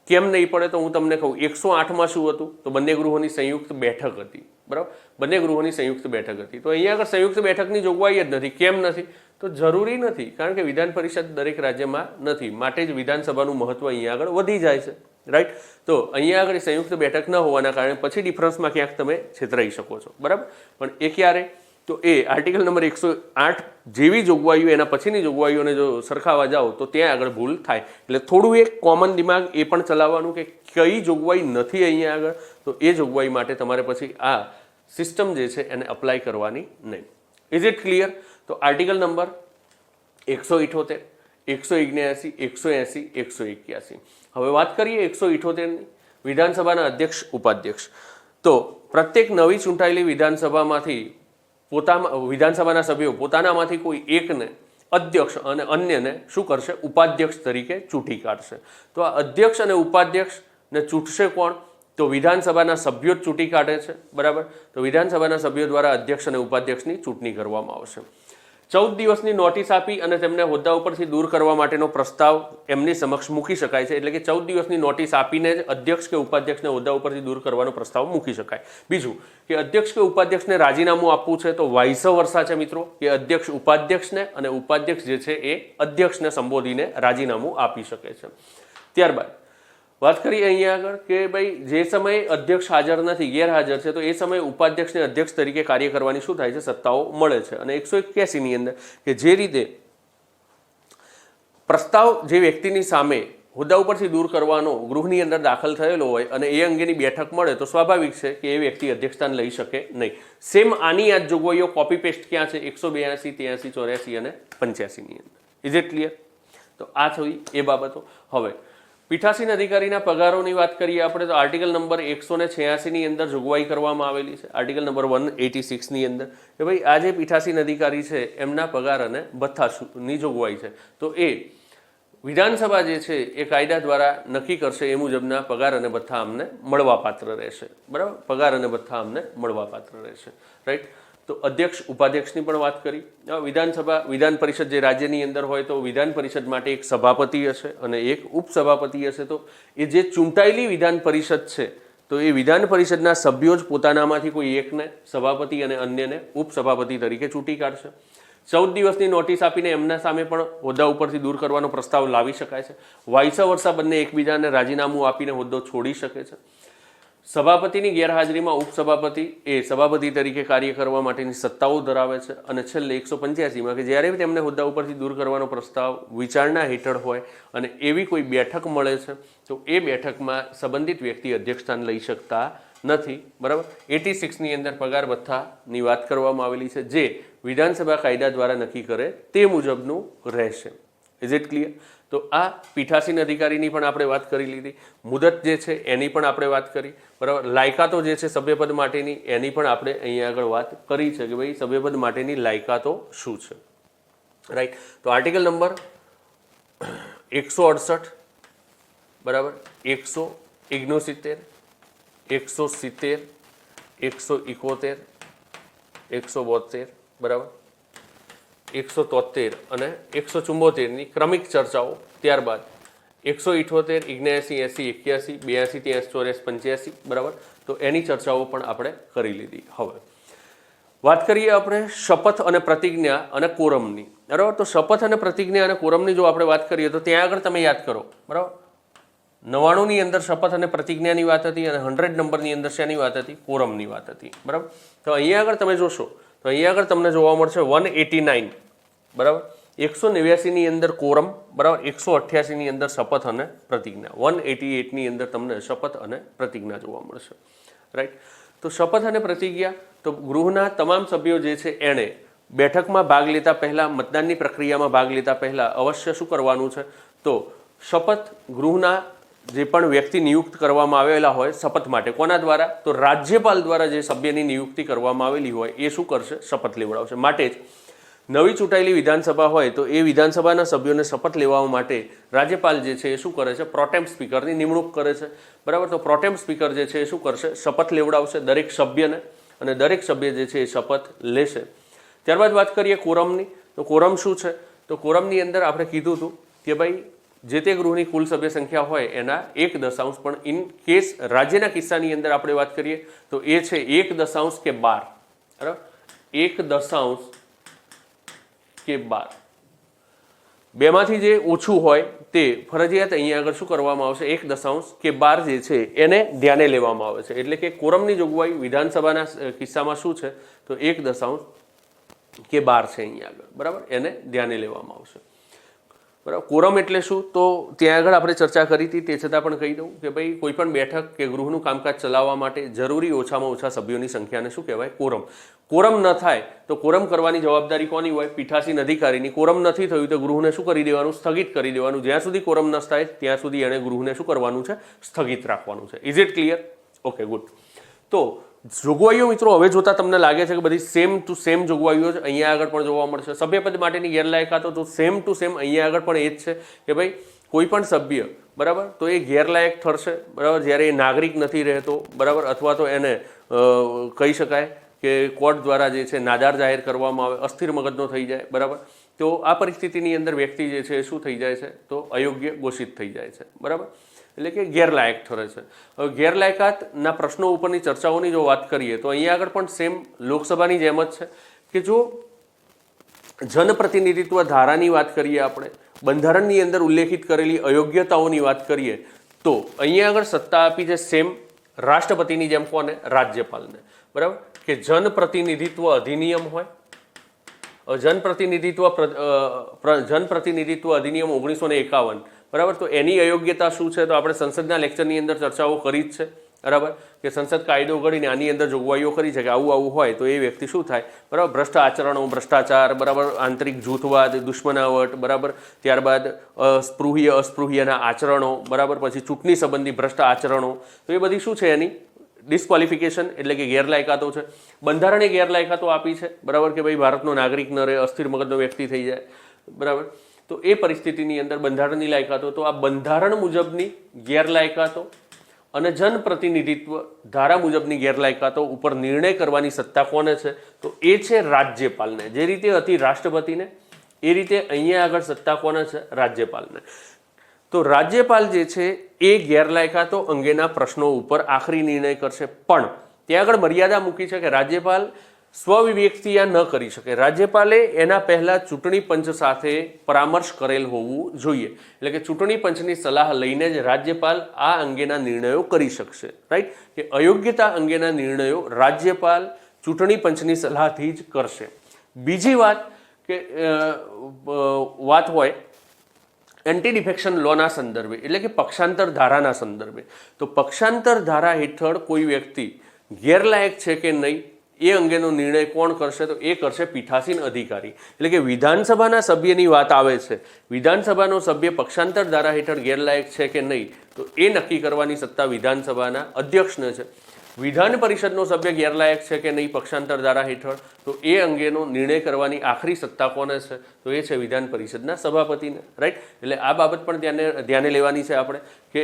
કેમ નહીં પડે? તો હું તમને કહું. 108માં શું હતું? તો બંને ગૃહોની સંયુક્ત બેઠક હતી, બરાબર. બંને ગૃહોની સંયુક્ત બેઠક હતી. તો અહીંયા આગળ સંયુક્ત બેઠકની જોગવાઈ જ નથી. કેમ નથી? તો જરૂરી નથી, કારણ કે વિધાન પરિષદ દરેક રાજ્યમાં નથી, માટે જ વિધાનસભાનું મહત્વ અહીંયા આગળ વધી જાય છે, રાઈટ. તો અહીંયા આગળ સંયુક્ત બેઠક ન હોવાના કારણે પછી ડિફરન્સમાં ક્યાંક તમે છેતરાઈ શકો છો, બરાબર. પણ એ ક્યારે? તો એ આર્ટિકલ નંબર 108 જેવી જોગવાઈઓ એના પછીની જોગવાઈઓને જો સરખાવવા જાઓ તો ત્યાં આગળ ભૂલ થાય. એટલે થોડું એક કોમન દિમાગ એ પણ ચલાવવાનું કે કઈ જોગવાઈ નથી અહીંયા આગળ, તો એ જોગવાઈ માટે તમારે પછી આ સિસ્ટમ જે છે એને અપ્લાય કરવાની નહીં. Is it clear? તો આર્ટિકલ નંબર 178, 179, 180, 181. હવે વાત કરીએ 178ની, વિધાનસભાના અધ્યક્ષ ઉપાધ્યક્ષ. તો પ્રત્યેક નવી ચૂંટાયેલી વિધાનસભામાંથી વિધાનસભાના સભ્યો પોતાનામાંથી કોઈ એકને અધ્યક્ષ અને અન્યને શું કરશે? ઉપાધ્યક્ષ તરીકે ચૂંટી કાઢશે. તો આ અધ્યક્ષ અને ઉપાધ્યક્ષને ચૂંટશે કોણ? તો વિધાનસભાના સભ્યો જ ચૂંટી કાઢે છે, બરાબર. તો વિધાનસભાના સભ્યો દ્વારા અધ્યક્ષ અને ઉપાધ્યક્ષની ચૂંટણી કરવામાં આવશે. 14 દિવસની નોટિસ આપી અને તેમને હોદ્દા ઉપરથી દૂર કરવા માટેનો પ્રસ્તાવ એમની સમક્ષ મૂકી શકાય છે. એટલે કે 14 દિવસની નોટિસ આપીને જ અધ્યક્ષ કે ઉપાધ્યક્ષને હોદ્દા ઉપરથી દૂર કરવાનો પ્રસ્તાવ મૂકી શકાય. બીજું કે અધ્યક્ષ કે ઉપાધ્યક્ષને રાજીનામું આપવું છે તો વાઇસ વર્સા છે મિત્રો, કે અધ્યક્ષ ઉપાધ્યક્ષને અને ઉપાધ્યક્ષ જે છે એ અધ્યક્ષને સંબોધીને રાજીનામું આપી શકે છે. ત્યારબાદ વાત કરીએ અહીંયા આગળ કે ભાઈ જે સમયે અધ્યક્ષ હાજર નથી, ગેરહાજર છે, તો એ સમયે ઉપાધ્યક્ષને અધ્યક્ષ તરીકે કાર્ય કરવાની શું થાય છે? સત્તાઓ મળે છે. અને 181ની અંદર કે જે રીતે પ્રસ્તાવ જે વ્યક્તિની સામે હોદ્દા ઉપરથી દૂર કરવાનો ગૃહની અંદર દાખલ થયેલો હોય અને એ અંગેની બેઠક મળે તો સ્વાભાવિક છે કે એ વ્યક્તિ અધ્યક્ષસ્થાન લઈ શકે નહીં. સેમ આની આ જ જોગવાઈઓ કોપી પેસ્ટ ક્યાં છે? 182, 83, 84 અને 85ની અંદર. Is it clear? તો આ થઈ એ બાબતો. હવે પીઠાસીન અધિકારીના પગારોની વાત કરીએ આપણે તો આર્ટિકલ નંબર 186ની અંદર જોગવાઈ કરવામાં આવેલી છે. આર્ટિકલ નંબર 186ની અંદર કે ભાઈ આ જે પીઠાસીન અધિકારી છે એમના પગાર અને ભથ્થાની જોગવાઈ છે. તો એ વિધાનસભા જે છે એ કાયદા દ્વારા નક્કી કરશે એ મુજબના પગાર અને ભથ્થા અમને મળવાપાત્ર રહેશે. બરાબર, પગાર અને ભથ્થા અમને મળવાપાત્ર રહેશે. રાઈટ. તો અધ્યક્ષ ઉપાધ્યક્ષની પણ વાત કરી. વિધાનસભા વિધાન પરિષદ જે રાજ્યની અંદર હોય તો વિધાન પરિષદ માટે એક સભાપતિ હશે અને એક ઉપસભાપતિ હશે. તો એ જે ચૂંટાયેલી વિધાન પરિષદ છે તો એ વિધાન પરિષદના સભ્યો જ પોતાનામાંથી કોઈ એકને સભાપતિ અને અન્યને ઉપસભાપતિ તરીકે ચૂંટી કાઢશે. 14 દિવસની નોટિસ આપીને એમના સામે પણ હોદ્દા ઉપરથી દૂર કરવાનો પ્રસ્તાવ લાવી શકાય છે. વાઇસ વર્ષા બંને એકબીજાને રાજીનામું આપીને હોદ્દો છોડી શકે છે. સભાપતિની ગેરહાજરીમાં ઉપસભાપતિ એ સભાપતિ તરીકે કાર્ય કરવા માટેની સત્તાઓ ધરાવે છે. અને છેલ્લે 185માં કે જ્યારે તેમને હોદ્દા ઉપરથી દૂર કરવાનો પ્રસ્તાવ વિચારણા હેઠળ હોય અને એવી કોઈ બેઠક મળે છે તો એ બેઠકમાં સંબંધિત વ્યક્તિ અધ્યક્ષસ્થાન લઈ શકતા નથી. બરાબર. 86ની અંદર પગાર ભથ્થાની વાત કરવામાં આવેલી છે જે વિધાનસભા કાયદા દ્વારા નક્કી કરે તે મુજબનું રહેશે. Is it clear? તો આ પીઠાસીન અધિકારીની પણ આપણે વાત કરી લીધી. મુદત જે છે એની પણ આપણે વાત કરી. બરાબર. લાયકાતો જે છે સભ્યપદ માટેની એની પણ આપણે અહીંયા આગળ વાત કરી છે કે ભાઈ સભ્યપદ માટેની લાયકાતો શું છે. રાઈટ. તો આર્ટિકલ નંબર 168 બરાબર, 169, 170, 171, 172 બરાબર, 173 અને 174ની ક્રમિક ચર્ચાઓ. ત્યારબાદ 178, 79, 80, 81, 82, 83, 84, 85 બરાબર. તો એની ચર્ચાઓ પણ આપણે કરી લીધી. હવે વાત કરીએ આપણે શપથ અને પ્રતિજ્ઞા અને કોરમની. બરાબર. તો શપથ અને પ્રતિજ્ઞા અને કોરમની જો આપણે વાત કરીએ તો ત્યાં આગળ તમે યાદ કરો. બરાબર. 99ની અંદર શપથ અને પ્રતિજ્ઞાની વાત હતી અને 100 નંબરની અંદર શેની વાત હતી? કોરમની વાત હતી. બરાબર. તો અહીંયા આગળ તમે જોશો તો અહીંયા આગળ તમને જોવા મળશે 189 બરાબર, 189ની અંદર કોરમ બરાબર, 188ની અંદર શપથ અને પ્રતિજ્ઞા, 188ની અંદર તમને શપથ અને પ્રતિજ્ઞા જોવા મળશે. રાઈટ. તો શપથ અને પ્રતિજ્ઞા તો ગૃહના તમામ સભ્યો જે છે એણે બેઠકમાં ભાગ લેતા પહેલા, મતદાનની પ્રક્રિયામાં ભાગ લેતા પહેલા અવશ્ય શું કરવાનું છે? તો શપથ ગૃહના જે પણ વ્યક્તિ નિયુક્ત કરવામાં આવેલા હોય શપથ માટે, કોના દ્વારા? તો રાજ્યપાલ દ્વારા જે સભ્યની નિયુક્તિ કરવામાં આવેલી હોય એ શું કરશે? શપથ લેવડાવશે. માટે જ નવી ચૂંટાયેલી વિધાનસભા હોય તો એ વિધાનસભાના સભ્યોને શપથ લેવા માટે રાજ્યપાલ જે છે એ શું કરે છે? પ્રોટેમ સ્પીકરની નિમણૂક કરે છે. બરાબર. તો પ્રોટેમ સ્પીકર જે છે એ શું કરશે? શપથ લેવડાવશે દરેક સભ્યને અને દરેક સભ્ય જે છે એ શપથ લેશે. ત્યારબાદ વાત કરીએ કોરમની. તો કોરમ શું છે? તો કોરમની અંદર આપણે કીધું હતું કે ભાઈ જે તે ગૃહની કુલ સભ્ય સંખ્યા હોય એના 1/10, પણ ઇન કેસ રાજ્યના કિસ્સાની અંદર આપણે વાત કરીએ તો એ છે 1/10 કે 12. બરાબર. 1/10 કે 12 બેમાંથી જે ઓછું હોય તે ફરજિયાત અહીંયા આગળ શું કરવામાં આવશે? 1/10 કે 12 જે છે એને ધ્યાને લેવામાં આવે છે. એટલે કે કોરમની જોગવાઈ વિધાનસભાના કિસ્સામાં શું છે? તો 1/10 કે 12 છે અહીંયા આગળ. બરાબર. એને ધ્યાને લેવામાં આવશે. બરાબર. કોરમ એટલે શું? તો ત્યાં આગળ આપણે ચર્ચા કરી હતી, તે છતાં પણ કહી દઉં કે ભાઈ કોઈ પણ બેઠક કે ગૃહનું કામકાજ ચલાવવા માટે જરૂરી ઓછામાં ઓછા સભ્યોની સંખ્યાને શું કહેવાય? કોરમ. કોરમ ન થાય તો કોરમ કરવાની જવાબદારી કોની હોય? પીઠાસીન અધિકારીની. કોરમ નથી થયું તો ગૃહને શું કરી દેવાનું? સ્થગિત કરી દેવાનું. જ્યાં સુધી કોરમ ન થાય ત્યાં સુધી એણે ગૃહને શું કરવાનું છે? સ્થગિત રાખવાનું છે. Is it clear? Okay, good. તો જોગવાઈઓ મિત્રો હવે જોતા તમને લાગે છે કે બધી સેમ ટુ સેમ જોગવાઈઓ જ અહીંયા આગળ પણ જોવા મળશે. સભ્યપદ માટેની ગેરલાયકાતો તો સેમ ટુ સેમ અહીંયા આગળ પણ એ જ છે કે ભાઈ કોઈ પણ સભ્ય બરાબર તો એ ગેરલાયક ઠરશે બરાબર જ્યારે એ નાગરિક નથી રહેતો બરાબર, અથવા તો એને કહી શકાય કે કોર્ટ દ્વારા જે છે નાદાર જાહેર કરવામાં આવે, અસ્થિર મગજનો થઈ જાય બરાબર. તો આ પરિસ્થિતિની અંદર વ્યક્તિ જે છે એ શું થઈ જાય છે? તો અયોગ્ય ઘોષિત થઈ જાય છે બરાબર, એટલે કે ગેરલાયક ઠરે છે. હવે ગેરલાયકાતના પ્રશ્નો ઉપરની ચર્ચાઓની જો વાત કરીએ તો અહીંયા આગળ પણ સેમ લોકસભાની જેમ જ છે કે જો જનપ્રતિનિધિત્વ ધારાની વાત કરીએ, આપણે બંધારણની અંદર ઉલ્લેખિત કરેલી અયોગ્યતાઓની વાત કરીએ તો અહીંયા આગળ સત્તા આપી છે સેમ રાષ્ટ્રપતિની જેમ. કોને? રાજ્યપાલને. બરાબર. કે જનપ્રતિનિધિત્વ અધિનિયમ હોય, જનપ્રતિનિધિત્વ અધિનિયમ 1951 બરાબર. તો એની અયોગ્યતા શું છે તો આપણે સંસદના લેક્ચરની અંદર ચર્ચાઓ કરી જ છે, બરાબર, કે સંસદ કાયદો ઘડીને આની અંદર જોગવાઈઓ કરી છે કે આવું આવું હોય તો એ વ્યક્તિ શું થાય, બરાબર, ભ્રષ્ટ આચરણો, ભ્રષ્ટાચાર, બરાબર, આંતરિક જૂથવાદ, દુશ્મનાવટ, બરાબર, ત્યારબાદ અસ્પૃશ્યના આચરણો, બરાબર, પછી ચૂંટણી સંબંધી ભ્રષ્ટ આચરણો, તો એ બધી શું છે એની ડિસ્ક્વોલિફિકેશન એટલે કે ગેરલાયકાતો છે. બંધારણે ગેરલાયકાતો આપી છે, બરાબર, કે ભાઈ ભારતનો નાગરિક ન રહે, અસ્થિર મગજનો વ્યક્તિ થઈ જાય, બરાબર. તો એ પરિસ્થિતિની અંદર બંધારણની લાયકાતો, તો આ બંધારણ મુજબની ગેરલાયકાતો અને જનપ્રતિનિધિત્વ ધારા મુજબની ગેરલાયકાતો ઉપર નિર્ણય કરવાની સત્તા કોને છે તો એ છે રાજ્યપાલને. જે રીતે હતી રાષ્ટ્રપતિને એ રીતે અહીંયા આગળ સત્તા કોને છે, રાજ્યપાલને. તો રાજ્યપાલ જે છે એ ગેરલાયકાતો અંગેના પ્રશ્નો ઉપર આખરી નિર્ણય કરશે, પણ ત્યાં આગળ મર્યાદા મૂકી છે કે રાજ્યપાલ સ્વવિવેકથી આ ન કરી શકે. રાજ્યપાલે એના પહેલા ચૂંટણી પંચ સાથે પરામર્શ કરેલ હોવું જોઈએ, એટલે કે ચૂંટણી પંચની સલાહ લઈને જ રાજ્યપાલ આ અંગેના નિર્ણયો કરી શકશે, રાઈટ. કે અયોગ્યતા અંગેના નિર્ણયો રાજ્યપાલ ચૂંટણી પંચની સલાહથી જ કરશે. બીજી વાત કે વાત હોય એન્ટી ડિફેક્શન લોના સંદર્ભે, એટલે કે પક્ષાંતર ધારાના સંદર્ભે. તો પક્ષાંતર ધારા હેઠળ કોઈ વ્યક્તિ ગેરલાયક છે કે નહીં એ અંગેનો નિર્ણય કોણ કરશે તો એ કરશે પીઠાસીન અધિકારી. એટલે કે વિધાનસભાના સભ્યની વાત આવે છે, વિધાનસભાનો સભ્ય પક્ષાંતર ધારા હેઠળ ગેરલાયક છે કે નહીં તો એ નક્કી કરવાની સત્તા વિધાનસભાના અધ્યક્ષને છે. વિધાન પરિષદનો સભ્ય ગેરલાયક છે કે નહીં પક્ષાંતર ધારા હેઠળ તો એ અંગેનો નિર્ણય કરવાની આખરી સત્તા કોને છે તો એ છે વિધાન પરિષદના સભાપતિને, રાઈટ. એટલે આ બાબત પણ ધ્યાને લેવાની છે આપણે કે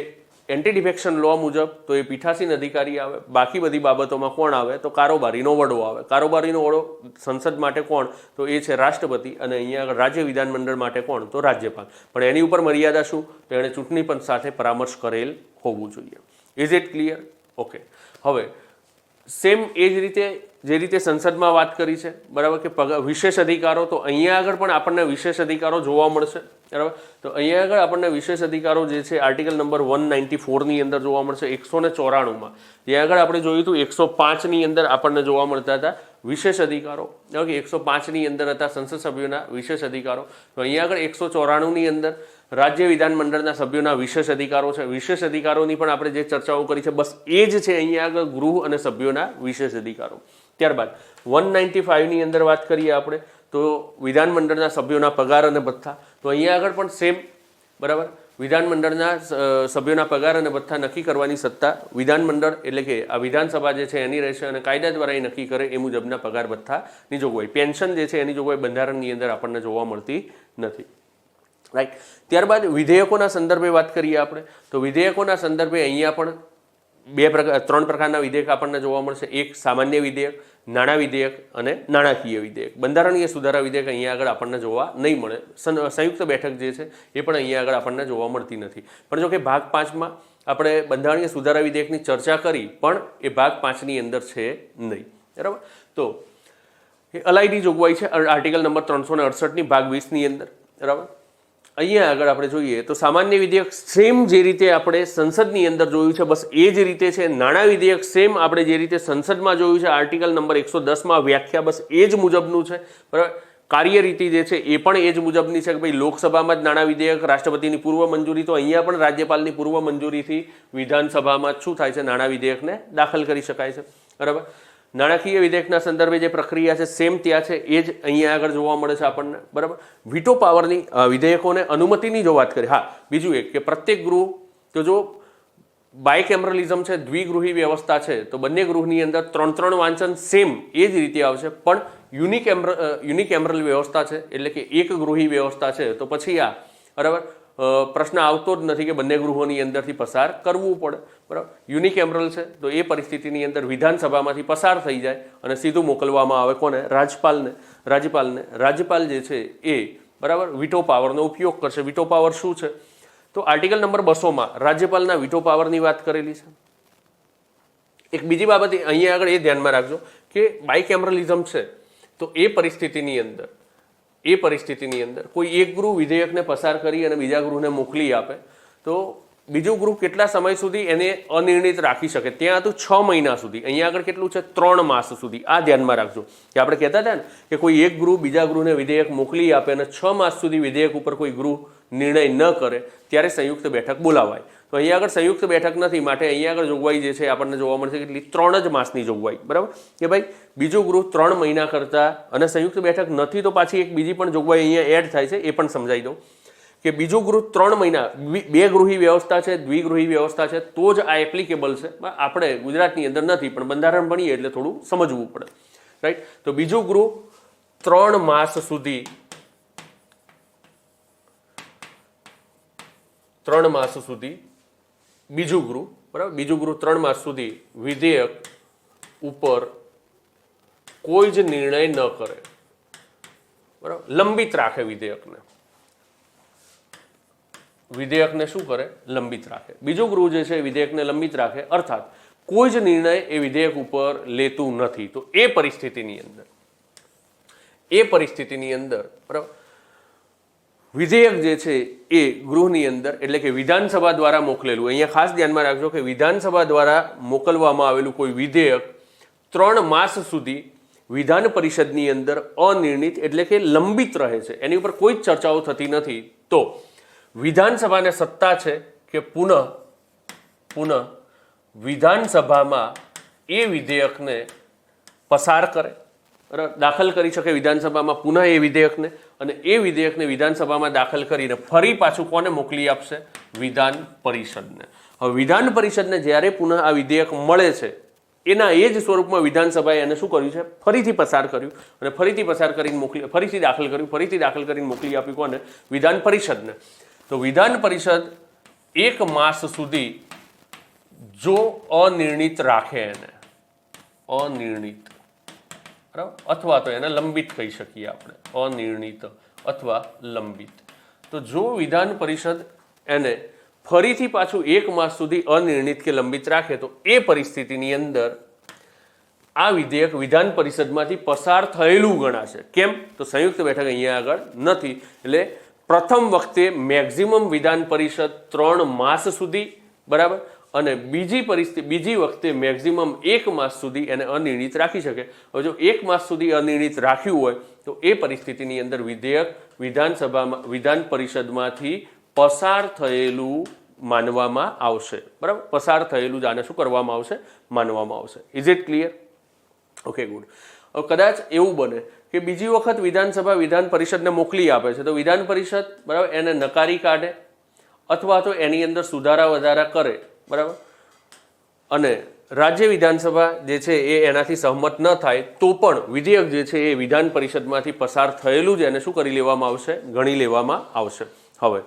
એન્ટી ડિફેક્શન લો મુજબ તો એ પીઠાસીન અધિકારી આવે. બાકી બધી બાબતોમાં કોણ આવે તો કારોબારીનો વડો આવે. કારોબારીનો વડો સંસદ માટે કોણ તો એ છે રાષ્ટ્રપતિ, અને અહીંયા આગળ રાજ્ય વિધાનમંડળ માટે કોણ તો રાજ્યપાલ. પણ એની ઉપર મર્યાદા શું તો એણે ચૂંટણી પંચ સાથે પરામર્શ કરેલ હોવું જોઈએ. Is it clear? ઓકે. હવે સેમ એ જ રીતે જે રીતે સંસદમાં વાત કરી છે, બરાબર, કે વિશેષ અધિકારો, તો અહીંયા આગળ પણ આપણને વિશેષ અધિકારો જોવા મળશે, બરાબર. તો અહીંયા આગળ આપણને વિશેષ અધિકારો જે છે આર્ટિકલ નંબર 194ની અંદર જોવા મળશે. 194માં ત્યાં આગળ આપણે જોયું હતું 105ની અંદર આપણને જોવા મળતા હતા વિશેષ અધિકારો, કે 105ની અંદર હતા સંસદ સભ્યોના વિશેષ અધિકારો. તો અહીંયા આગળ 194ની અંદર રાજ્ય વિધાનમંડળના સભ્યોના વિશેષ અધિકારો છે. વિશેષ અધિકારોની પણ આપણે જે ચર્ચાઓ કરી છે બસ એ જ છે અહીંયા આગળ ગૃહ અને સભ્યોના વિશેષ અધિકારો. ત્યારબાદ 195ની અંદર વાત કરીએ આપણે તો વિધાનમંડળના સભ્યોના પગાર અને ભથ્થા. તો અહીંયા આગળ પણ સેમ, બરાબર, વિધાનમંડળના સભ્યોના પગાર અને ભથ્થા નક્કી કરવાની સત્તા વિધાનમંડળ એટલે કે આ વિધાનસભા જે છે એની રહેશે, અને કાયદા દ્વારા એ નક્કી કરે એ મુજબના પગાર ભથ્થાની જોગવાઈ. પેન્શન જે છે એની જોગવાઈ બંધારણની અંદર આપણને જોવા મળતી નથી, રાઈટ. ત્યારબાદ વિધેયકોના સંદર્ભે વાત કરીએ આપણે તો વિધેયકોના સંદર્ભે અહીંયા પણ ત્રણ પ્રકારના વિધેયક આપણને જોવા મળશે. એક સામાન્ય વિધેયક, નાણાં વિધેયક અને નાણાકીય વિધેયક. બંધારણીય સુધારા વિધેયક અહીંયા આગળ આપણને જોવા નહીં મળે. સંયુક્ત બેઠક જે છે એ પણ અહીંયા આગળ આપણને જોવા મળતી નથી. પણ જો કે ભાગ 5માં આપણે બંધારણીય સુધારા વિધેયકની ચર્ચા કરી, પણ એ ભાગ 5ની અંદર છે નહીં, બરાબર. તો એ અલાયદી જોગવાઈ છે આર્ટિકલ નંબર 368ની ભાગ 20ની અંદર, બરાબર. અહીંયા આગળ આપણે જોઈએ તો સામાન્ય વિધેયક સેમ જે રીતે આપણે સંસદની અંદર જોયું છે બસ એ જ રીતે છે. નાણાં વિધેયક સેમ આપણે જે રીતે સંસદમાં જોયું છે આર્ટિકલ નંબર 110માં વ્યાખ્યા બસ એ જ મુજબનું છે, બરાબર. કાર્યરીતિ જે છે એ પણ એ જ મુજબની છે કે ભાઈ લોકસભામાં જ નાણાં વિધેયક રાષ્ટ્રપતિની પૂર્વ મંજૂરી, તો અહીંયા પણ રાજ્યપાલની પૂર્વ મંજૂરીથી વિધાનસભામાં શું થાય છે નાણાં વિધેયકને દાખલ કરી શકાય છે, બરાબર. નાણાકીય વિધેયકના સંદર્ભે જે પ્રક્રિયા છે સેમ ત્યાં છે એ જ અહીંયા આગળ જોવા મળે છે આપણને, બરાબર. વીટો પાવરની વિધેયકોને અનુમતિની જો વાત કરીએ, હા બીજું એક કે પ્રત્યેક ગૃહ, તો જો બાયકેમરલિઝમ છે, દ્વિગૃહી વ્યવસ્થા છે, તો બંને ગૃહની અંદર 3 વાંચન સેમ એ જ રીતે આવશે. પણ યુનિકેમરલ વ્યવસ્થા છે એટલે કે એક ગૃહી વ્યવસ્થા છે, તો પછી આ, બરાબર, પ્રશ્ન આવતો જ નથી કે બંને ગૃહોની અંદરથી પસાર કરવું પડે, બરાબર. યુનિકેમરલ છે તો એ પરિસ્થિતિની અંદર વિધાનસભામાંથી પસાર થઈ જાય અને સીધું મોકલવામાં આવે કોને, રાજ્યપાલને. રાજ્યપાલ જે છે એ, બરાબર, વીટો પાવરનો ઉપયોગ કરશે. વીટો પાવર શું છે તો આર્ટિકલ નંબર 200માં રાજ્યપાલના વીટો પાવરની વાત કરેલી છે. એક બીજી બાબત અહીંયા આગળ એ ધ્યાનમાં રાખજો કે બાયકેમરલિઝમ છે તો એ પરિસ્થિતિની અંદર કોઈ એક ગૃહ વિધેયકને પસાર કરી અને બીજા ગૃહને મોકલી આપે તો બીજું ગૃહ કેટલા સમય સુધી એને અનિર્ણિત રાખી શકે? ત્યાં હતું 6 મહિના સુધી. અહીંયા આગળ કેટલું છે? 3 માસ સુધી. આ ધ્યાનમાં રાખજો કે આપણે કહેતા હતા ને કે કોઈ એક ગૃહ બીજા ગૃહને વિધેયક મોકલી આપે અને 6 માસ સુધી વિધેયક ઉપર કોઈ ગૃહ નિર્ણય ન કરે ત્યારે સંયુક્ત બેઠક બોલાવાય. તો અહીંયા આગળ સંયુક્ત બેઠક નથી, માટે અહીંયા આગળ જોગવાઈ જે છે આપણને જોવા મળશે કેટલી? 3 જ માસની જોગવાઈ. બરાબર કે ભાઈ બીજું ગૃહ 3 મહિના કરતા, અને સંયુક્ત બેઠક નથી તો પાછી એક બીજી પણ જોગવાઈ અહીંયા એડ થાય છે, એ પણ સમજાવી દઉં કે બીજું ગૃહ 3 મહિના, બે ગૃહી વ્યવસ્થા છે, દ્વિગૃહી વ્યવસ્થા છે, તો જ આ એપ્લિકેબલ છે. આપણે ગુજરાતની અંદર નથી, પણ બંધારણ ભણીએ એટલે થોડું સમજવું પડે, રાઈટ? તો બીજું ગૃહ 3 માસ સુધી, 3 માસ સુધી બીજું ગૃહ, બરાબર, બીજું ગૃહ 3 માસ સુધી વિધેયક ઉપર કોઈ જ નિર્ણય ન કરે, બરાબર, લંબિત રાખે વિધેયકને. વિધેયકને શું કરે? લંબિત રાખે. બીજું ગૃહ જે છે વિધેયકને લંબિત રાખે, અર્થાત કોઈ જ નિર્ણય એ વિધેયક ઉપર લેતું નથી. તો એ પરિસ્થિતિની અંદર બરાબર વિધેયક જે છે એ ગૃહની અંદર, એટલે કે વિધાનસભા દ્વારા મોકલેલું, અહીંયા ખાસ ધ્યાનમાં રાખજો કે વિધાનસભા દ્વારા મોકલવામાં આવેલું કોઈ વિધેયક 3 માસ સુધી વિધાન પરિષદની અંદર અનિર્ણિત એટલે કે લંબિત રહે છે, એની ઉપર કોઈ જ ચર્ચાઓ થતી નથી, તો વિધાનસભાને સત્તા છે કે પુનઃ વિધાનસભામાં એ વિધેયકને પસાર કરે, દાખલ કરી શકે વિધાનસભામાં પુનઃ એ વિધેયકને, અને એ વિધેયકને વિધાનસભામાં દાખલ કરીને ફરી પાછું કોને મોકલી આપશે? વિધાન પરિષદને. હવે વિધાન પરિષદને જ્યારે પુનઃ આ વિધેયક મળે છે એના એ જ સ્વરૂપમાં વિધાનસભાએ એને શું કર્યું છે? ફરીથી પસાર કર્યું, અને ફરીથી પસાર કરીને મોકલી, ફરીથી દાખલ કર્યું, ફરીથી દાખલ કરીને મોકલી આપ્યું કોને? વિધાન પરિષદને. તો વિધાન પરિષદ 1 માસ સુધી જો અનિર્ણિત રાખે એને, અનિર્ણિત, બરાબર, અથવા તો એને લંબિત કહી શકીએ આપણે, અનિર્ણિત અથવા લંબિત. તો જો વિધાન પરિષદ એને ફરીથી પાછું 1 માસ સુધી અનિર્ણિત કે લંબિત રાખે તો એ પરિસ્થિતિની અંદર આ વિધેયક વિધાન પરિષદમાંથી પસાર થયેલું ગણાશે. કેમ? તો સંયુક્ત બેઠક અહીંયા આગળ નથી, એટલે પ્રથમ વખતે મેક્સિમમ વિધાન પરિષદ 3 માસ સુધી, બરાબર, અને બીજી વખતે મેક્સિમમ 1 માસ સુધી એને અનિર્ણિત રાખી શકે. હવે જો 1 માસ સુધી અનિર્ણિત રાખ્યું હોય તો એ પરિસ્થિતિની અંદર વિધેયક વિધાન પરિષદમાંથી પસાર થયેલું માનવામાં આવશે, બરાબર, પસાર થયેલું જ આને શું કરવામાં આવશે? માનવામાં આવશે. Is it clear? Okay, good. હવે કદાચ એવું બને કે બીજી વખત વિધાનસભા વિધાન પરિષદને મોકલી આપે છે, તો વિધાન પરિષદ, બરાબર, એને નકારી કાઢે અથવા તો એની અંદર સુધારા વધારા કરે, બરાબર, અને રાજ્ય વિધાનસભા જે છે એ એનાથી સહમત ન થાય તો પણ વિધેયક જે છે એ વિધાન પરિષદમાંથી પસાર થયેલું જ એને શું કરી લેવામાં આવશે? ગણી લેવામાં આવશે. હવે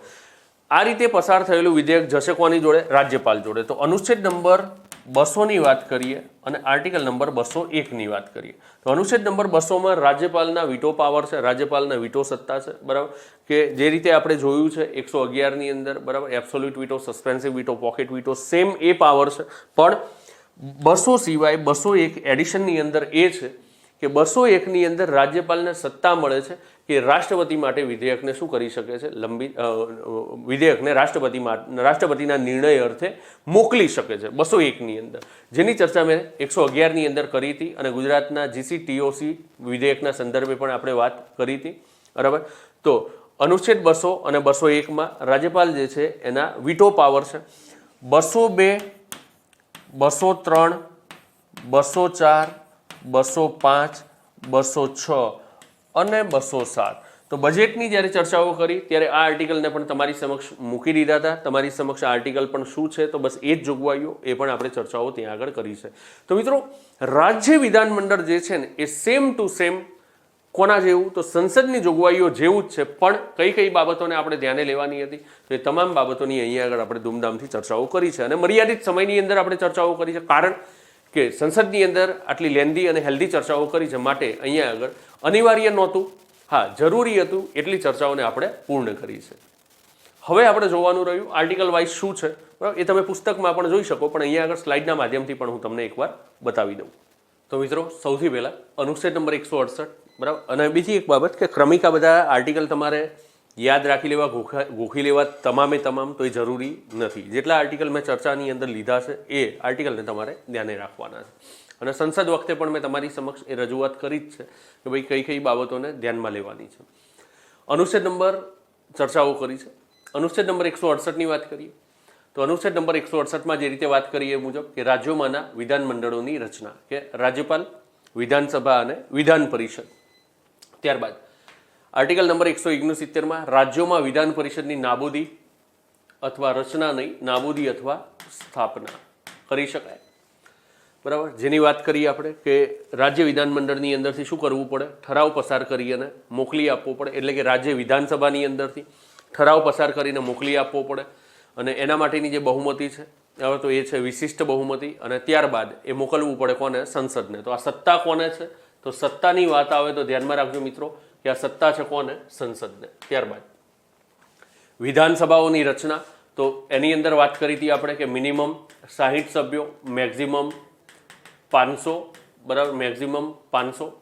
આ રીતે પસાર થયેલું વિધેયક જશે કોની જોડે? રાજ્યપાલ જોડે. તો અનુચ્છેદ નંબર 200ની વાત કરીએ અને આર્ટિકલ નંબર 201ની વાત કરીએ. તો અનુચ્છેદ નંબર 200માં રાજ્યપાલના વીટો પાવર છે, રાજ્યપાલના વીટો સત્તા છે, બરાબર, કે જે રીતે આપણે જોયું છે 111ની અંદર, બરાબર, absolute veto, suspensive veto, pocket veto, same એ પાવર છે. પણ 200 સિવાય 201 એડિશનની અંદર એ છે કે 201ની અંદર રાજ્યપાલને સત્તા મળે છે કે રાષ્ટ્રપતિ માટે વિધેયકને શું કરી શકે છે? વિધેયકને રાષ્ટ્રપતિના નિર્ણય અર્થે મોકલી શકે છે 201ની અંદર, જેની ચર્ચા મેં 111ની અંદર કરી હતી, અને ગુજરાતના GC/TOC વિધેયકના સંદર્ભે પણ આપણે વાત કરી હતી, બરાબર. તો અનુચ્છેદ 200 અને 201માં રાજ્યપાલ જે છે એના વીટો પાવર છે. 202, 203, 204, 205, 206 અને 207. તો બજેટની જ્યારે ચર્ચાઓ કરી ત્યારે આ આર્ટિકલને પણ તમારી સમક્ષ મૂકી દીધા હતા. તમારી સમક્ષ આ આર્ટિકલ પણ શું છે? તો બસ એ જ જોગવાઈઓ, એ પણ આપણે ચર્ચાઓ ત્યાં આગળ કરી છે. તો મિત્રો, રાજ્ય વિધાનમંડળ જે છે ને એ સેમ ટુ સેમ કોના જેવું? તો સંસદની જોગવાઈઓ જેવું જ છે, પણ કઈ કઈ બાબતોને આપણે ધ્યાને લેવાની હતી તો એ તમામ બાબતોની અહીંયા આગળ આપણે ધૂમધામથી ચર્ચાઓ કરી છે, અને મર્યાદિત સમયની અંદર આપણે ચર્ચાઓ કરી છે, કારણ કે સંસદની અંદર આટલી લેન્ધી અને હેલ્ધી ચર્ચાઓ કરી છે, માટે અહીંયા આગળ અનિવાર્ય નહોતું, હા જરૂરી હતું એટલી ચર્ચાઓને આપણે પૂર્ણ કરી છે. હવે આપણે જોવાનું રહ્યું આર્ટિકલ વાઇઝ શું છે, બરાબર, એ તમે પુસ્તકમાં પણ જોઈ શકો, પણ અહીંયા આગળ સ્લાઇડના માધ્યમથી પણ હું તમને એકવાર બતાવી દઉં. તો મિત્રો, સૌથી પહેલાં અનુચ્છેદ નંબર 168, બરાબર, અને બીજી એક બાબત કે ક્રમિક આ બધા આર્ટિકલ તમારે યાદ રાખી લેવા, ગોખી લેવા તમામે તમામ તો એ જરૂરી નથી. જેટલા આર્ટિકલ મેં ચર્ચાની અંદર લીધા છે એ આર્ટિકલને તમારે ધ્યાને રાખવાના છે. અને સંસદ વખતે પણ મેં તમારી સમક્ષ એ રજૂઆત કરી જ છે કે ભાઈ કઈ કઈ બાબતોને ધ્યાનમાં લેવાની છે. અનુચ્છેદ નંબર ચર્ચાઓ કરી છે. અનુચ્છેદ નંબર 168ની વાત કરીએ તો અનુચ્છેદ નંબર 168માં જે રીતે વાત કરીએ એ મુજબ કે રાજ્યોમાંના વિધાનમંડળોની રચના, કે રાજ્યપાલ, વિધાનસભા અને વિધાન પરિષદ. ત્યારબાદ આર્ટિકલ નંબર 169માં રાજ્યોમાં વિધાન પરિષદની નાબૂદી અથવા રચના નહીં, નાબૂદી અથવા સ્થાપના કરી શકાય. બરાબર, જેની વાત કરીએ આપણે કે રાજ્ય વિધાનમંડળની અંદરથી શું કરવું પડે, ઠરાવ પસાર કરી અને મોકલી આપવો પડે. એટલે કે રાજ્ય વિધાનસભાની અંદરથી ઠરાવ પસાર કરીને મોકલી આપવો પડે અને એના માટેની જે બહુમતી છે હવે તો એ છે વિશિષ્ટ બહુમતી. અને ત્યારબાદ એ મોકલવું પડે કોને, સંસદને. તો આ સત્તા કોને છે, તો સત્તાની વાત આવે તો ધ્યાનમાં રાખજો મિત્રો કે આ સત્તા છે કોને, સંસદને. ત્યારબાદ વિધાનસભાઓની રચના, તો એની અંદર વાત કરી હતી આપણે કે મિનિમમ 60 સભ્યો, મેક્ઝિમમ 500. બરાબર, મેક્ઝિમમ 500.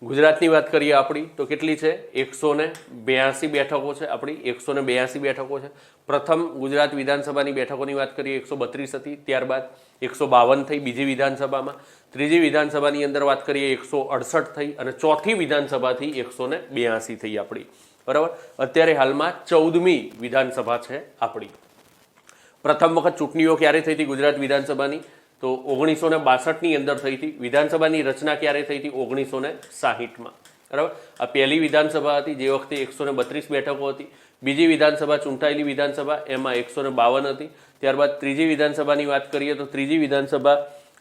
ગુજરાતની વાત કરીએ આપણી તો કેટલી છે, 182 બેઠકો છે આપણી, 182 બેઠકો છે. પ્રથમ ગુજરાત વિધાનસભાની બેઠકોની વાત કરીએ 132 હતી, ત્યારબાદ 152 થઈ બીજી વિધાનસભામાં, ત્રીજી વિધાનસભાની અંદર વાત કરીએ 168 થઈ અને ચોથી વિધાનસભાથી 182 થઈ આપણી. બરાબર, અત્યારે હાલમાં 14મી વિધાનસભા છે આપણી. પ્રથમ વખત ચૂંટણીઓ ક્યારે થઈ હતી ગુજરાત વિધાનસભાની, તો 1962ની અંદર થઈ હતી. વિધાનસભાની રચના ક્યારે થઈ હતી, 1960માં. બરાબર, આ પહેલી વિધાનસભા હતી જે વખતે 132 બેઠકો હતી. બીજી વિધાનસભા ચૂંટાયેલી વિધાનસભા એમાં 152 હતી. ત્યારબાદ ત્રીજી વિધાનસભાની વાત કરીએ તો ત્રીજી વિધાનસભા,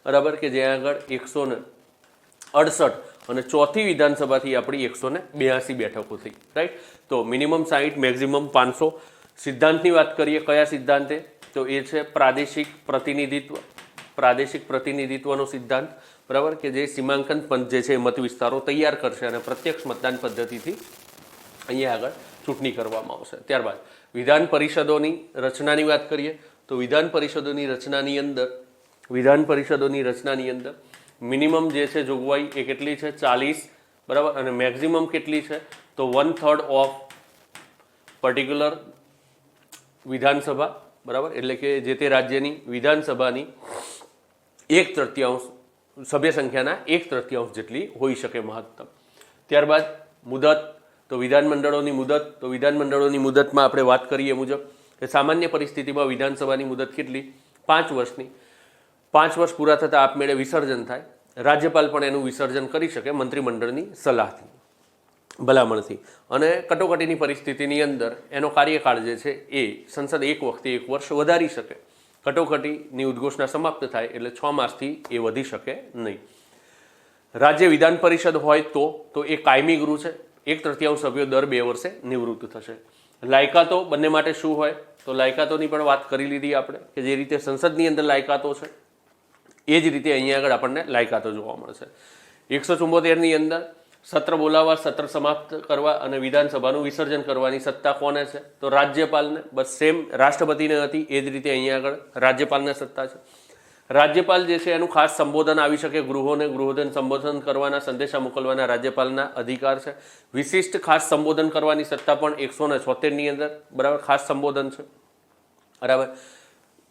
બરાબર, કે જ્યાં આગળ 168 અને ચોથી વિધાનસભાથી આપણી 182 બેઠકો થઈ. રાઈટ, તો મિનિમમ 60, મેક્ઝિમમ 500. સિદ્ધાંતની વાત કરીએ, કયા સિદ્ધાંતે, તો એ છે પ્રાદેશિક પ્રતિનિધિત્વ, પ્રાદેશિક પ્રતિનિધિત્વનો સિદ્ધાંત. બરાબર, કે જે સીમાંકન પંચ જે છે મત વિસ્તારો તૈયાર કરશે અને પ્રત્યક્ષ મતદાન પદ્ધતિથી અહીંયા આગળ ચૂંટણી કરવામાં આવશે. ત્યારબાદ વિધાન પરિષદોની રચનાની વાત કરીએ તો વિધાન પરિષદોની રચનાની અંદર મિનિમમ જે છે જોગવાઈ એ કેટલી છે, 40. બરાબર, અને મેક્ઝિમમ કેટલી છે, તો 1/3 ઓફ પર્ટિક્યુલર વિધાનસભા. બરાબર, એટલે કે જે તે રાજ્યની વિધાનસભાની 1/3 સભ્ય સંખ્યાના 1/3 જેટલી હોઈ શકે મહત્તમ. ત્યારબાદ મુદત, તો વિધાનમંડળોની મુદત, તો વિધાનમંડળોની મુદતમાં આપણે વાત કરીએ મુજબ કે સામાન્ય પરિસ્થિતિમાં વિધાનસભાની મુદત કેટલી, 5 વર્ષની. 5 વર્ષ પૂરા થતાં આપમેળે વિસર્જન થાય. રાજ્યપાલ પણ એનું વિસર્જન કરી શકે મંત્રીમંડળની સલાહથી, ભલામણથી. અને કટોકટીની પરિસ્થિતિની અંદર એનો કાર્યકાળ જે છે એ સંસદ એક વખતે 1 વર્ષ વધારી શકે. કટોકટીની ઉદ્ઘોષણા સમાપ્ત થાય એટલે 6 માસથી એ વધી શકે નહીં. રાજ્ય વિધાન પરિષદ હોય તો એ કાયમી ગૃહ છે. 1/3 સભ્યો દર 2 વર્ષે નિવૃત્ત થશે. લાયકાતો બંને માટે શું હોય, તો લાયકાતોની પણ વાત કરી લીધી આપણે કે જે રીતે સંસદની અંદર લાયકાતો છે એ જ રીતે અહીંયા આગળ આપણને લાયકાતો જોવા મળશે. 174ની અંદર સત્ર બોલાવવા, સત્ર સમાપ્ત કરવા અને વિધાનસભાનું વિસર્જન કરવાની સત્તા કોને છે, તો રાજ્યપાલને. બસ સેમ રાષ્ટ્રપતિને હતી એ જ રીતે અહીંયા આગળ રાજ્યપાલને સત્તા છે. રાજ્યપાલ જે છે એનું ખાસ સંબોધન આવી શકે ગૃહોને, ગૃહોને સંબોધન કરવાના, સંદેશા મોકલવાના રાજ્યપાલના અધિકાર છે. વિશિષ્ટ ખાસ સંબોધન કરવાની સત્તા પણ 176ની અંદર, બરાબર, ખાસ સંબોધન છે. બરાબર,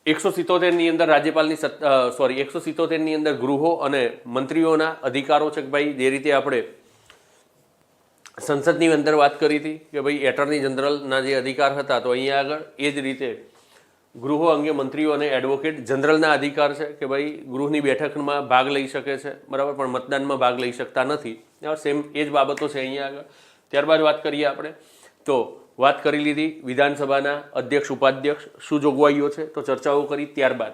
177ની અંદર રાજ્યપાલની 177ની અંદર ગૃહો અને મંત્રીઓના અધિકારો છે કે ભાઈ જે રીતે આપણે સંસદની અંદર વાત કરી હતી કે ભાઈ એટર્ની જનરલના જે અધિકાર હતા, તો અહીંયા આગળ એ જ રીતે ગૃહો અંગે મંત્રીઓ અને એડવોકેટ જનરલના અધિકાર છે કે ભાઈ ગૃહની બેઠકમાં ભાગ લઈ શકે છે. બરાબર, પણ મતદાનમાં ભાગ લઈ શકતા નથી. સેમ એ જ બાબતો છે અહીંયા આગળ. ત્યારબાદ વાત કરીએ આપણે તો વાત કરી લીધી વિધાનસભાના અધ્યક્ષ, ઉપાધ્યક્ષ શું જોગવાઈઓ છે, તો ચર્ચાઓ કરી. ત્યારબાદ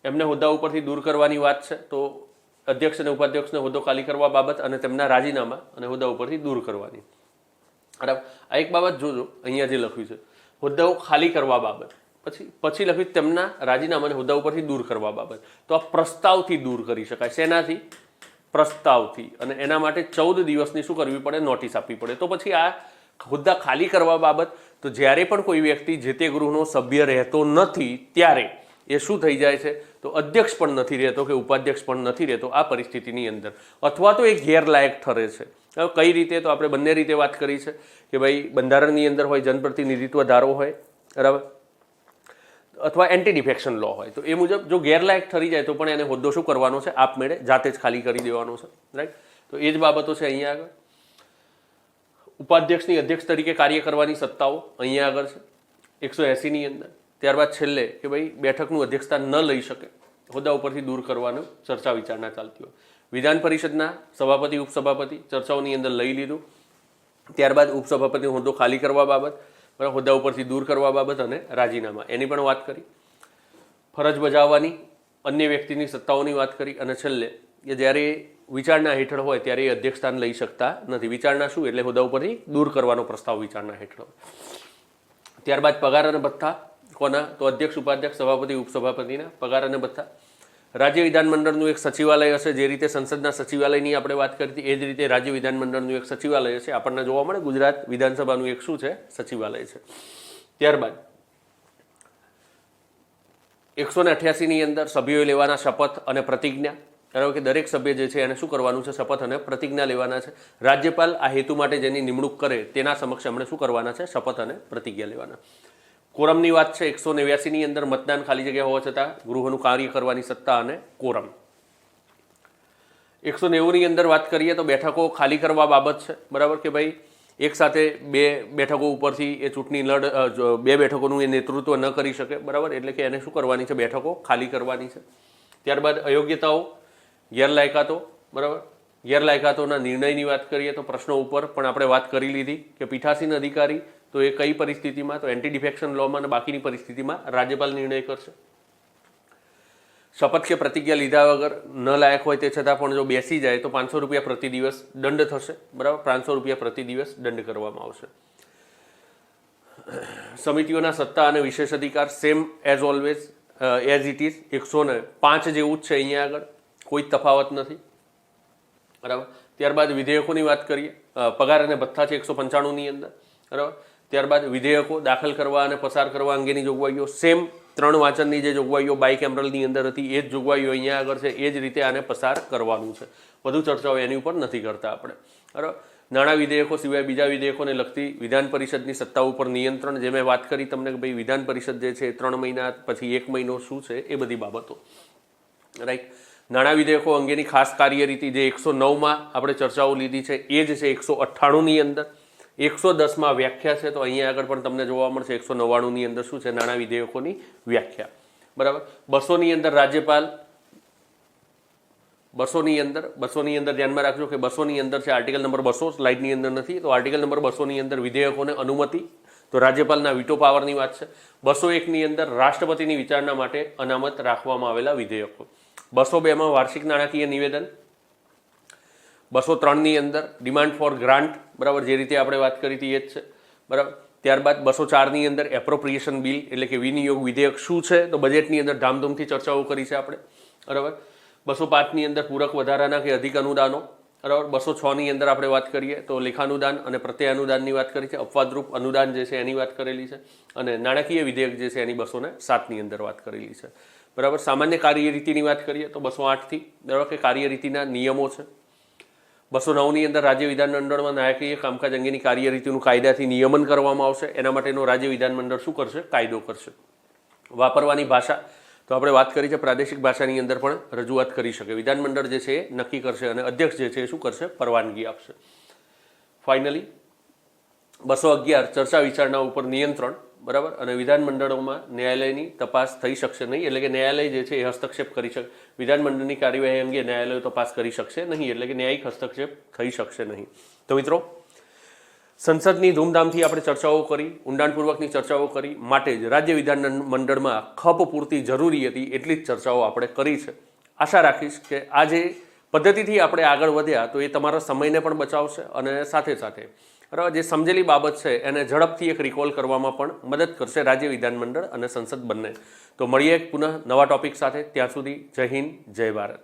એમને હોદ્દા ઉપરથી દૂર કરવાની વાત છે, તો અધ્યક્ષ અને ઉપાધ્યક્ષને હોદ્દો ખાલી કરવા બાબત અને તેમના રાજીનામા અને હોદ્દા ઉપરથી દૂર કરવાની. બરાબર, આ એક બાબત જોજો અહીંયા જે લખ્યું છે હોદ્દાઓ ખાલી કરવા બાબત, પછી લખ્યું તેમના રાજીનામા અને હોદ્દા ઉપરથી દૂર કરવા બાબત. તો આ પ્રસ્તાવથી દૂર કરી શકાય. શેનાથી? પ્રસ્તાવથી. અને એના માટે 14 દિવસની શું કરવી પડે, નોટિસ આપવી પડે. તો પછી આ હોદ્દા ખાલી કરવા બાબત, તો જ્યારે પણ કોઈ વ્યક્તિ જે તે ગૃહનો સભ્ય રહેતો નથી ત્યારે એ શું થઈ જાય છે, તો અધ્યક્ષ પણ નથી રહેતો કે ઉપાધ્યક્ષ પણ નથી રહેતો આ પરિસ્થિતિની અંદર, અથવા તો એ ગેરલાયક ઠરે છે હવે કઈ રીતે, તો આપણે બંને રીતે વાત કરી છે કે ભાઈ બંધારણની અંદર હોય જનપ્રતિનિધિત્વ ધારો હોય, બરાબર, અથવા એન્ટી ડિફેક્શન લો હોય, તો એ મુજબ જો ગેરલાયક ઠરી જાય તો પણ એને હોદ્દો શું કરવાનો છે, આપમેળે જાતે જ ખાલી કરી દેવાનો છે, રાઈટ. તો એ જ બાબતો છે અહીંયા આગળ. ઉપાધ્યક્ષની અધ્યક્ષ તરીકે કાર્ય કરવાની સત્તાઓ અહીંયા આગળ છે 180ની અંદર. ત્યારબાદ છેલ્લે કે ભાઈ બેઠકનું અધ્યક્ષસ્થાન ન લઈ શકે, હોદ્દા ઉપરથી દૂર કરવાનું ચર્ચા વિચારણા ચાલતી હોય. વિધાન પરિષદના સભાપતિ ઉપસભાપતિ ચર્ચાઓની અંદર લઈ લીધું. ત્યારબાદ ઉપસભાપતિનો હોદ્દો ખાલી કરવા બાબત, બરાબર, હોદ્દા ઉપરથી દૂર કરવા બાબત અને રાજીનામા એની પણ વાત કરી. ફરજ બજાવવાની અન્ય વ્યક્તિની સત્તાઓની વાત કરી. અને છેલ્લે કે જ્યારે વિચારણા હેઠળ હોય ત્યારે એ અધ્યક્ષસ્થાન લઈ શકતા નથી. વિચારણા શું, એટલે હોદ્દા ઉપરથી દૂર કરવાનો પ્રસ્તાવ વિચારણા હેઠળ. ત્યારબાદ પગાર અને ભથ્થા કોના, તો અધ્યક્ષ, ઉપાધ્યક્ષ, સભાપતિ, ઉપસભાપતિના પગાર અને ભથ્થા. રાજ્ય વિધાનમંડળનું એક સચિવાલય હશે, જે રીતે સંસદના સચિવાલયની આપણે વાત કરી હતી એ જ રીતે રાજ્ય વિધાનમંડળનું એક સચિવાલય હશે. આપણને જોવા મળે ગુજરાત વિધાનસભાનું એક શું છે, સચિવાલય છે. ત્યારબાદ 188ની અંદર સભ્યોએ લેવાના શપથ અને પ્રતિજ્ઞા, કારણ કે દરેક સભ્ય જે છે એને શું કરવાનું છે, શપથ અને પ્રતિજ્ઞા લેવાના છે. રાજ્યપાલ આ હેતુ માટે જેની નિમણૂક કરે તેના સમક્ષ એમણે શું કરવાના છે, શપથ અને પ્રતિજ્ઞા લેવાના. કોરમની વાત છે 189ની અંદર મતદાન ખાલી જગ્યા હોવા છતાં ગૃહનું કાર્ય કરવાની સત્તા અને કોરમ. 190ની અંદર વાત કરીએ તો બેઠકો ખાલી કરવા બાબત છે, બરાબર, કે ભાઈ એક સાથે બે બેઠકો ઉપરથી એ ચૂંટણી બે બેઠકોનું એ નેતૃત્વ ન કરી શકે, બરાબર, એટલે કે એને શું કરવાની છે, બેઠકો ખાલી કરવાની છે. ત્યારબાદ અયોગ્યતાઓ, ગેરલાયકાતો, બરાબર, ગેરલાયકાતોના નિર્ણયની વાત કરીએ તો પ્રશ્નો ઉપર પણ આપણે વાત કરી લીધી કે પીઠાસીન અધિકારી તો એ કઈ પરિસ્થિતિમાં, તો એન્ટી ડિફેક્શન લોમાં, અને બાકીની પરિસ્થિતિમાં રાજ્યપાલ નિર્ણય કરશે. શપથ કે પ્રતિજ્ઞા લીધા વગર ન લાયક હોય તે છતાં પણ જો બેસી જાય તો 500 રૂપિયા પ્રતિ દિવસ દંડ થશે, બરાબર, 500 રૂપિયા પ્રતિ દિવસ દંડ કરવામાં આવશે. સમિતિઓના સત્તા અને વિશેષ અધિકાર same as always as it is, 105 જેવું જ છે અહીંયા આગળ, કોઈ તફાવત નથી, બરાબર. ત્યારબાદ વિધેયકોની વાત કરીએ, પગાર અને ભથ્થા છે 195ની અંદર, બરાબર. ત્યારબાદ વિધેયકો દાખલ કરવા અને પસાર કરવા અંગેની જોગવાઈઓ સેમ 3 વાંચનની જે જોગવાઈઓ બાયકેમરલની અંદર હતી એ જ જોગવાઈઓ અહીંયા આગળ છે, એ જ રીતે આને પસાર કરવાનું છે. વધુ ચર્ચાઓ એની ઉપર નથી કરતા આપણે, બરાબર. નાણાં વિધેયકો સિવાય બીજા વિધેયકોને લગતી વિધાન પરિષદની સત્તા ઉપર નિયંત્રણ, જે મેં વાત કરી તમને કે ભાઈ વિધાન પરિષદ જે છે 3 મહિના પછી 1 મહિનો શું છે એ બધી બાબતો, રાઈટ. નાણાં વિધેયકો અંગેની ખાસ કાર્યરીતિ જે 109માં આપણે ચર્ચાઓ લીધી છે એ જ છે 198ની અંદર. 110માં વ્યાખ્યા છે, તો અહીંયા આગળ પણ તમને જોવા મળશે 199ની અંદર શું છે, નાણાં વિધેયકોની વ્યાખ્યા, બરાબર. 200ની અંદર રાજ્યપાલ, 200ની અંદર ધ્યાનમાં રાખજો કે 200ની અંદર છે આર્ટિકલ નંબર 200, સ્લાઇડની અંદર નથી, તો આર્ટિકલ નંબર 200ની અંદર વિધેયકોને અનુમતિ, તો રાજ્યપાલના વીટો પાવરની વાત છે. 201ની અંદર રાષ્ટ્રપતિની વિચારણા માટે અનામત રાખવામાં આવેલા વિધેયકો. 202માં વાર્ષિક નાણાકીય નિવેદન. 203ની અંદર ડિમાન્ડ ફોર ગ્રાન્ટ, બરાબર, જે રીતે આપણે વાત કરી હતી એ જ છે, બરાબર. ત્યારબાદ 204ની અંદર એપ્રોપ્રિએશન બિલ, એટલે કે વિનિયોગ વિધેયક શું છે, તો બજેટની અંદર ધામધૂમથી ચર્ચાઓ કરી છે આપણે, બરાબર. 205ની અંદર પૂરક વધારાના કે અધિક અનુદાનો, બરાબર. 206ની અંદર આપણે વાત કરીએ તો લેખાનુદાન અને પ્રત્યય અનુદાનની વાત કરી છે. અપવાદરૂપ અનુદાન જે છે એની વાત કરેલી છે. અને નાણાકીય વિધેયક જે છે એની 207ની અંદર વાત કરેલી છે, બરાબર. સામાન્ય કાર્યરીતિની વાત કરીએ તો 208થી, બરાબર, કે કાર્યરીતિના નિયમો છે. 209ની અંદર રાજ્ય વિધાનમંડળમાં નાણાકીય કામકાજ અંગેની કાર્યરીતિનું કાયદાથી નિયમન કરવામાં આવશે, એના માટેનો રાજ્ય વિધાનમંડળ શું કરશે, કાયદો કરશે. વાપરવાની ભાષા, તો આપણે વાત કરી છે પ્રાદેશિક ભાષાની અંદર પણ રજૂઆત કરી શકે, વિધાનમંડળ જે છે એ નક્કી કરશે અને અધ્યક્ષ જે છે એ શું કરશે, પરવાનગી આપશે. ફાઇનલી 211 ચર્ચા વિચારણા ઉપર નિયંત્રણ, બરાબર. અને વિધાનમંડળોમાં ન્યાયાલયની તપાસ થઈ શકશે નહીં, એટલે કે ન્યાયાલય જે છે એ હસ્તક્ષેપ કરી શકે, વિધાનમંડળની કાર્યવાહી અંગે ન્યાયાલયો તપાસ કરી શકશે નહીં, એટલે કે ન્યાયિક હસ્તક્ષેપ થઈ શકશે નહીં. તો મિત્રો, સંસદની ધૂમધામથી આપણે ચર્ચાઓ કરી, ઊંડાણપૂર્વકની ચર્ચાઓ કરી, માટે જ રાજ્ય વિધાનમંડળમાં ખપ પૂરતી જરૂરી હતી એટલી જ ચર્ચાઓ આપણે કરી છે. આશા રાખીશ કે આ જે પદ્ધતિથી આપણે આગળ વધ્યા તો એ તમારા સમયને પણ બચાવશે અને સાથે સાથે બરાબર જે સમજેલી બાબત છે એને ઝડપથી એક રિકોલ કરવામાં પણ મદદ કરશે રાજ્ય વિધાનમંડળ અને સંસદ બંને. તો મળીએ પુનઃ નવા ટોપિક સાથે, ત્યાં સુધી જય હિન્દ, જય ભારત.